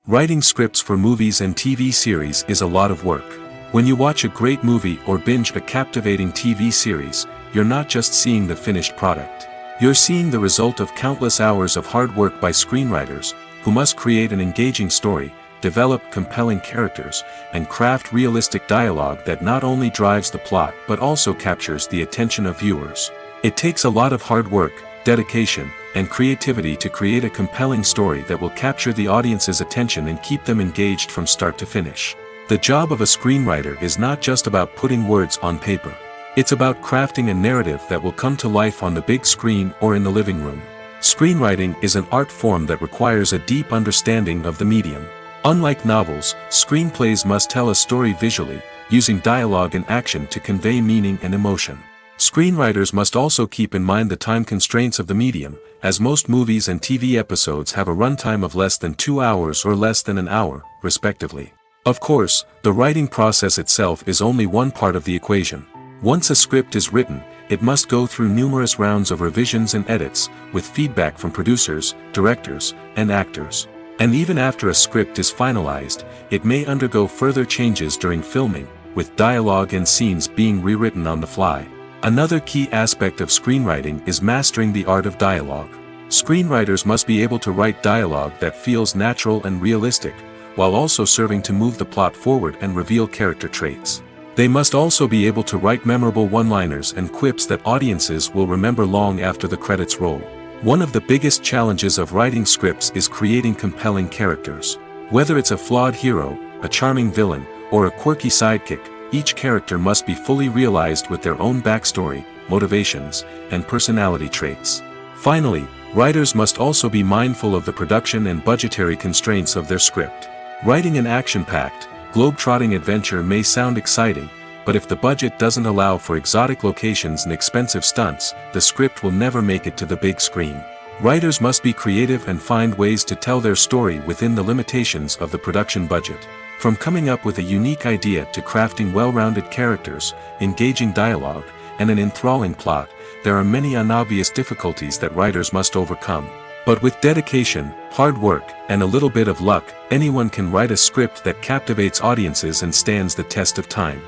Writing scripts for movies and TV series is a lot of work. When you watch a great movie or binge a captivating TV series, you're not just seeing the finished product. You're seeing the result of countless hours of hard work by screenwriters, who must create an engaging story, develop compelling characters, and craft realistic dialogue that not only drives the plot but also captures the attention of viewers. It takes a lot of hard work, dedication, and creativity to create a compelling story that will capture the audience's attention and keep them engaged from start to finish. The job of a screenwriter is not just about putting words on paper. It's about crafting a narrative that will come to life on the big screen or in the living room. Screenwriting is an art form that requires a deep understanding of the medium. Unlike novels, screenplays must tell a story visually, using dialogue and action to convey meaning and emotion. Screenwriters must also keep in mind the time constraints of the medium, as most movies and TV episodes have a runtime of less than 2 hours or less than an hour, respectively. Of course, the writing process itself is only one part of the equation. Once a script is written, it must go through numerous rounds of revisions and edits, with feedback from producers, directors, and actors. And even after a script is finalized, it may undergo further changes during filming, with dialogue and scenes being rewritten on the fly. Another key aspect of screenwriting is mastering the art of dialogue. Screenwriters must be able to write dialogue that feels natural and realistic, while also serving to move the plot forward and reveal character traits. They must also be able to write memorable one-liners and quips that audiences will remember long after the credits roll. One of the biggest challenges of writing scripts is creating compelling characters. Whether it's a flawed hero, a charming villain, or a quirky sidekick, each character must be fully realized with their own backstory, motivations, and personality traits. Finally, writers must also be mindful of the production and budgetary constraints of their script. Writing an action-packed, globe-trotting adventure may sound exciting, but if the budget doesn't allow for exotic locations and expensive stunts, the script will never make it to the big screen. Writers must be creative and find ways to tell their story within the limitations of the production budget. From coming up with a unique idea to crafting well-rounded characters, engaging dialogue, and an enthralling plot, there are many unobvious difficulties that writers must overcome. But with dedication, hard work, and a little bit of luck, anyone can write a script that captivates audiences and stands the test of time.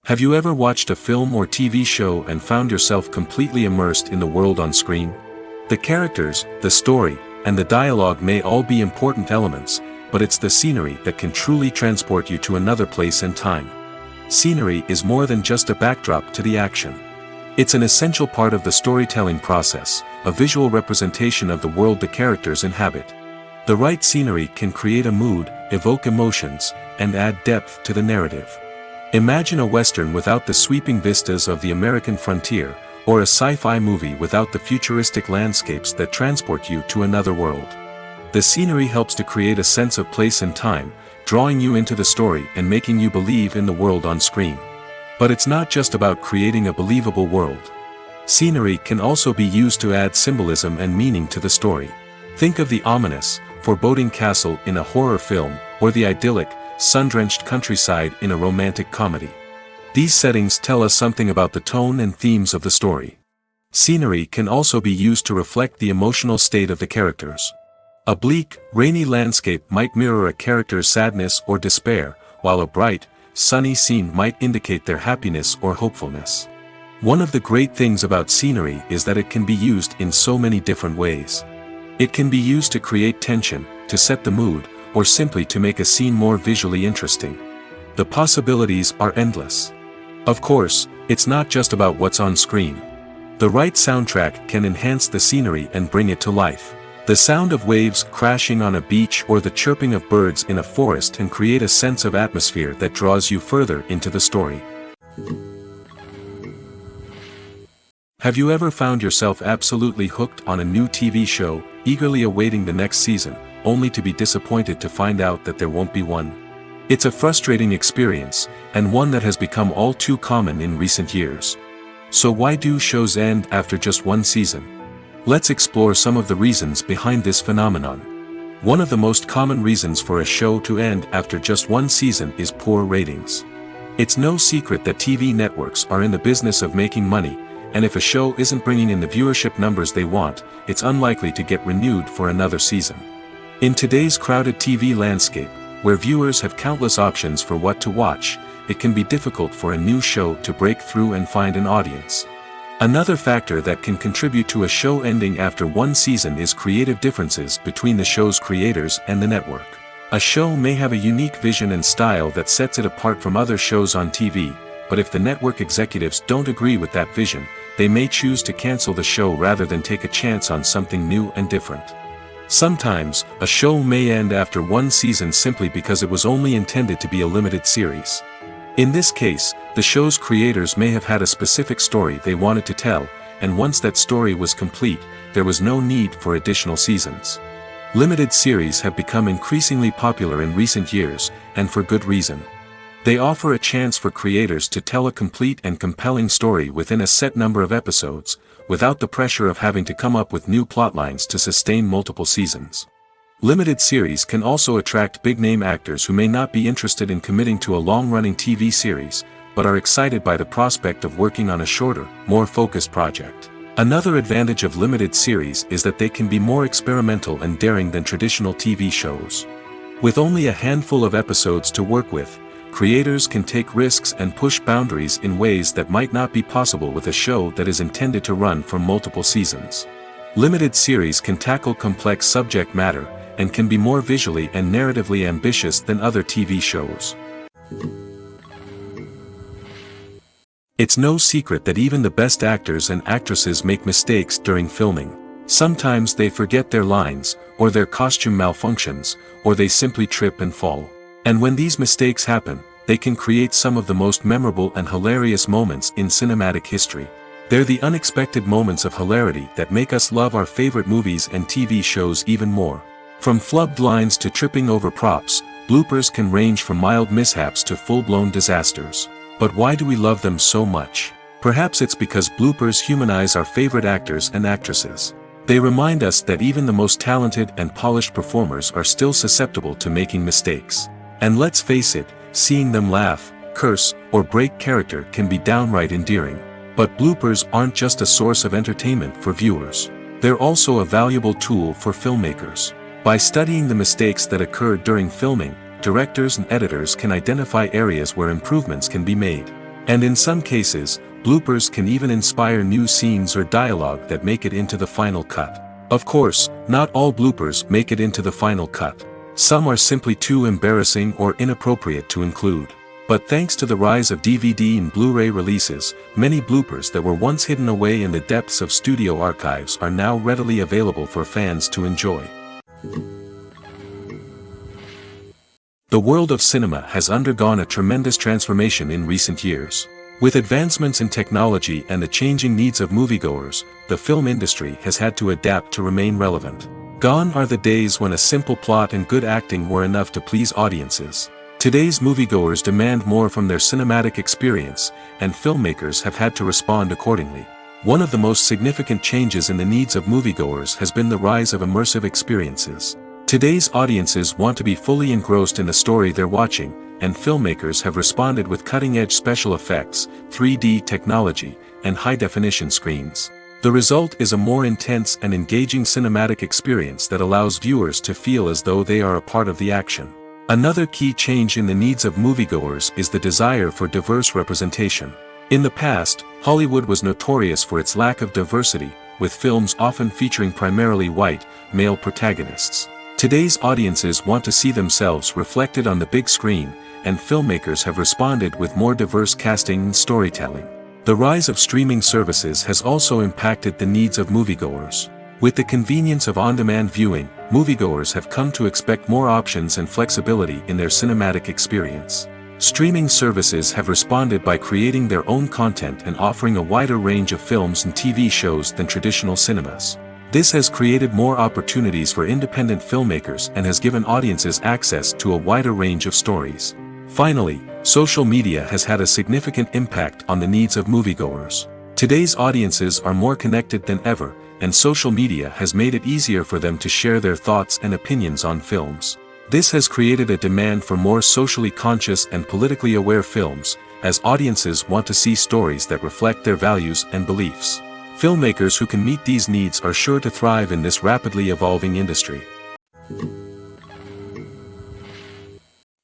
Have you ever watched a film or TV show and found yourself completely immersed in the world on screen? The characters, the story, and the dialogue may all be important elements, but it's the scenery that can truly transport you to another place and time. Scenery is more than just a backdrop to the action. It's an essential part of the storytelling process, a visual representation of the world the characters inhabit. The right scenery can create a mood, evoke emotions, and add depth to the narrative. Imagine a Western without the sweeping vistas of the American frontier, or a sci-fi movie without the futuristic landscapes that transport you to another world. The scenery helps to create a sense of place and time, drawing you into the story and making you believe in the world on screen. But it's not just about creating a believable world. Scenery can also be used to add symbolism and meaning to the story. Think of the ominous, foreboding castle in a horror film, or the idyllic, sun-drenched countryside in a romantic comedy. These settings tell us something about the tone and themes of the story. Scenery can also be used to reflect the emotional state of the characters. A bleak, rainy landscape might mirror a character's sadness or despair, while a bright, sunny scene might indicate their happiness or hopefulness. One of the great things about scenery is that it can be used in so many different ways. It can be used to create tension, to set the mood, or simply to make a scene more visually interesting. The possibilities are endless. Of course, it's not just about what's on screen. The right soundtrack can enhance the scenery and bring it to life. The sound of waves crashing on a beach or the chirping of birds in a forest can create a sense of atmosphere that draws you further into the story. Have you ever found yourself absolutely hooked on a new TV show, eagerly awaiting the next season, only to be disappointed to find out that there won't be one? It's a frustrating experience, and one that has become all too common in recent years. So why do shows end after just one season? Let's explore some of the reasons behind this phenomenon. One of the most common reasons for a show to end after just one season is poor ratings. It's no secret that TV networks are in the business of making money, and if a show isn't bringing in the viewership numbers they want, it's unlikely to get renewed for another season. In today's crowded TV landscape, where viewers have countless options for what to watch, it can be difficult for a new show to break through and find an audience. Another factor that can contribute to a show ending after one season is creative differences between the show's creators and the network. A show may have a unique vision and style that sets it apart from other shows on TV, but if the network executives don't agree with that vision, they may choose to cancel the show rather than take a chance on something new and different. Sometimes, a show may end after one season simply because it was only intended to be a limited series. In this case, the show's creators may have had a specific story they wanted to tell, and once that story was complete, there was no need for additional seasons. Limited series have become increasingly popular in recent years, and for good reason. They offer a chance for creators to tell a complete and compelling story within a set number of episodes, without the pressure of having to come up with new plotlines to sustain multiple seasons. Limited series can also attract big-name actors who may not be interested in committing to a long-running TV series, but are excited by the prospect of working on a shorter, more focused project. Another advantage of limited series is that they can be more experimental and daring than traditional TV shows. With only a handful of episodes to work with, creators can take risks and push boundaries in ways that might not be possible with a show that is intended to run for multiple seasons. Limited series can tackle complex subject matter, and can be more visually and narratively ambitious than other TV shows. It's no secret that even the best actors and actresses make mistakes during filming. Sometimes they forget their lines, or their costume malfunctions, or they simply trip and fall. And when these mistakes happen, they can create some of the most memorable and hilarious moments in cinematic history. They're the unexpected moments of hilarity that make us love our favorite movies and TV shows even more. From flubbed lines to tripping over props, bloopers can range from mild mishaps to full-blown disasters. But why do we love them so much? Perhaps it's because bloopers humanize our favorite actors and actresses. They remind us that even the most talented and polished performers are still susceptible to making mistakes. And let's face it, seeing them laugh, curse, or break character can be downright endearing. But bloopers aren't just a source of entertainment for viewers. They're also a valuable tool for filmmakers. By studying the mistakes that occurred during filming, directors and editors can identify areas where improvements can be made. And in some cases, bloopers can even inspire new scenes or dialogue that make it into the final cut. Of course, not all bloopers make it into the final cut. Some are simply too embarrassing or inappropriate to include. But thanks to the rise of DVD and Blu-ray releases, many bloopers that were once hidden away in the depths of studio archives are now readily available for fans to enjoy. The world of cinema has undergone a tremendous transformation in recent years. With advancements in technology and the changing needs of moviegoers, the film industry has had to adapt to remain relevant. Gone are the days when a simple plot and good acting were enough to please audiences. Today's moviegoers demand more from their cinematic experience, and filmmakers have had to respond accordingly. One of the most significant changes in the needs of moviegoers has been the rise of immersive experiences. Today's audiences want to be fully engrossed in the story they're watching, and filmmakers have responded with cutting-edge special effects, 3D technology, and high-definition screens. The result is a more intense and engaging cinematic experience that allows viewers to feel as though they are a part of the action. Another key change in the needs of moviegoers is the desire for diverse representation. In the past, Hollywood was notorious for its lack of diversity, with films often featuring primarily white, male protagonists. Today's audiences want to see themselves reflected on the big screen, and filmmakers have responded with more diverse casting and storytelling. The rise of streaming services has also impacted the needs of moviegoers. With the convenience of on-demand viewing, moviegoers have come to expect more options and flexibility in their cinematic experience. Streaming services have responded by creating their own content and offering a wider range of films and TV shows than traditional cinemas. This has created more opportunities for independent filmmakers and has given audiences access to a wider range of stories. Finally, social media has had a significant impact on the needs of moviegoers. Today's audiences are more connected than ever, and social media has made it easier for them to share their thoughts and opinions on films. This has created a demand for more socially conscious and politically aware films, as audiences want to see stories that reflect their values and beliefs. Filmmakers who can meet these needs are sure to thrive in this rapidly evolving industry.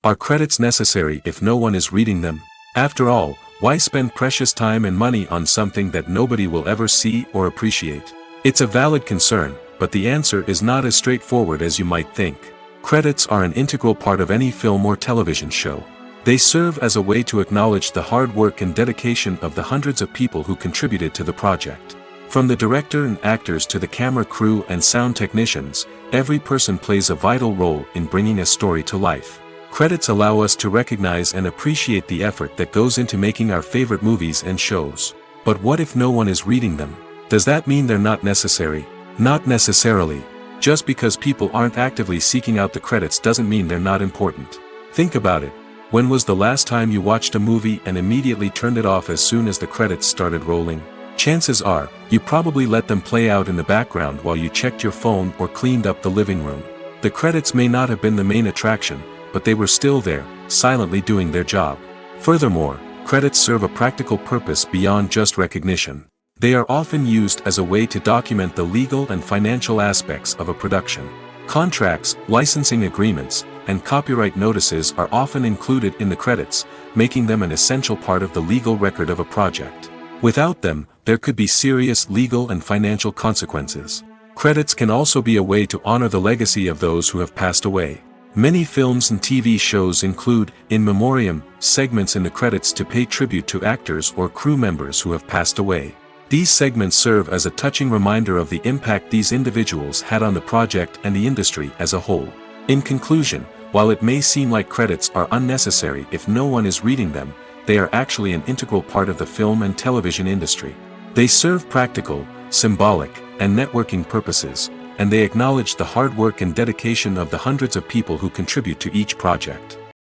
Are credits necessary if no one is reading them? After all, why spend precious time and money on something that nobody will ever see or appreciate? It's a valid concern, but the answer is not as straightforward as you might think. Credits are an integral part of any film or television show. They serve as a way to acknowledge the hard work and dedication of the hundreds of people who contributed to the project. From the director and actors to the camera crew and sound technicians, every person plays a vital role in bringing a story to life. Credits allow us to recognize and appreciate the effort that goes into making our favorite movies and shows. But what if no one is reading them? Does that mean they're not necessary? Not necessarily. Just because people aren't actively seeking out the credits doesn't mean they're not important. Think about it. When was the last time you watched a movie and immediately turned it off as soon as the credits started rolling? Chances are, you probably let them play out in the background while you checked your phone or cleaned up the living room. The credits may not have been the main attraction, but they were still there, silently doing their job. Furthermore, credits serve a practical purpose beyond just recognition. They are often used as a way to document the legal and financial aspects of a production. Contracts, licensing agreements, and copyright notices are often included in the credits, making them an essential part of the legal record of a project. Without them, there could be serious legal and financial consequences. Credits can also be a way to honor the legacy of those who have passed away. Many films and TV shows include, in memoriam, segments in the credits to pay tribute to actors or crew members who have passed away. These segments serve as a touching reminder of the impact these individuals had on the project and the industry as a whole. In conclusion, while it may seem like credits are unnecessary if no one is reading them, they are actually an integral part of the film and television industry. They serve practical, symbolic, and networking purposes, and they acknowledge the hard work and dedication of the hundreds of people who contribute to each project.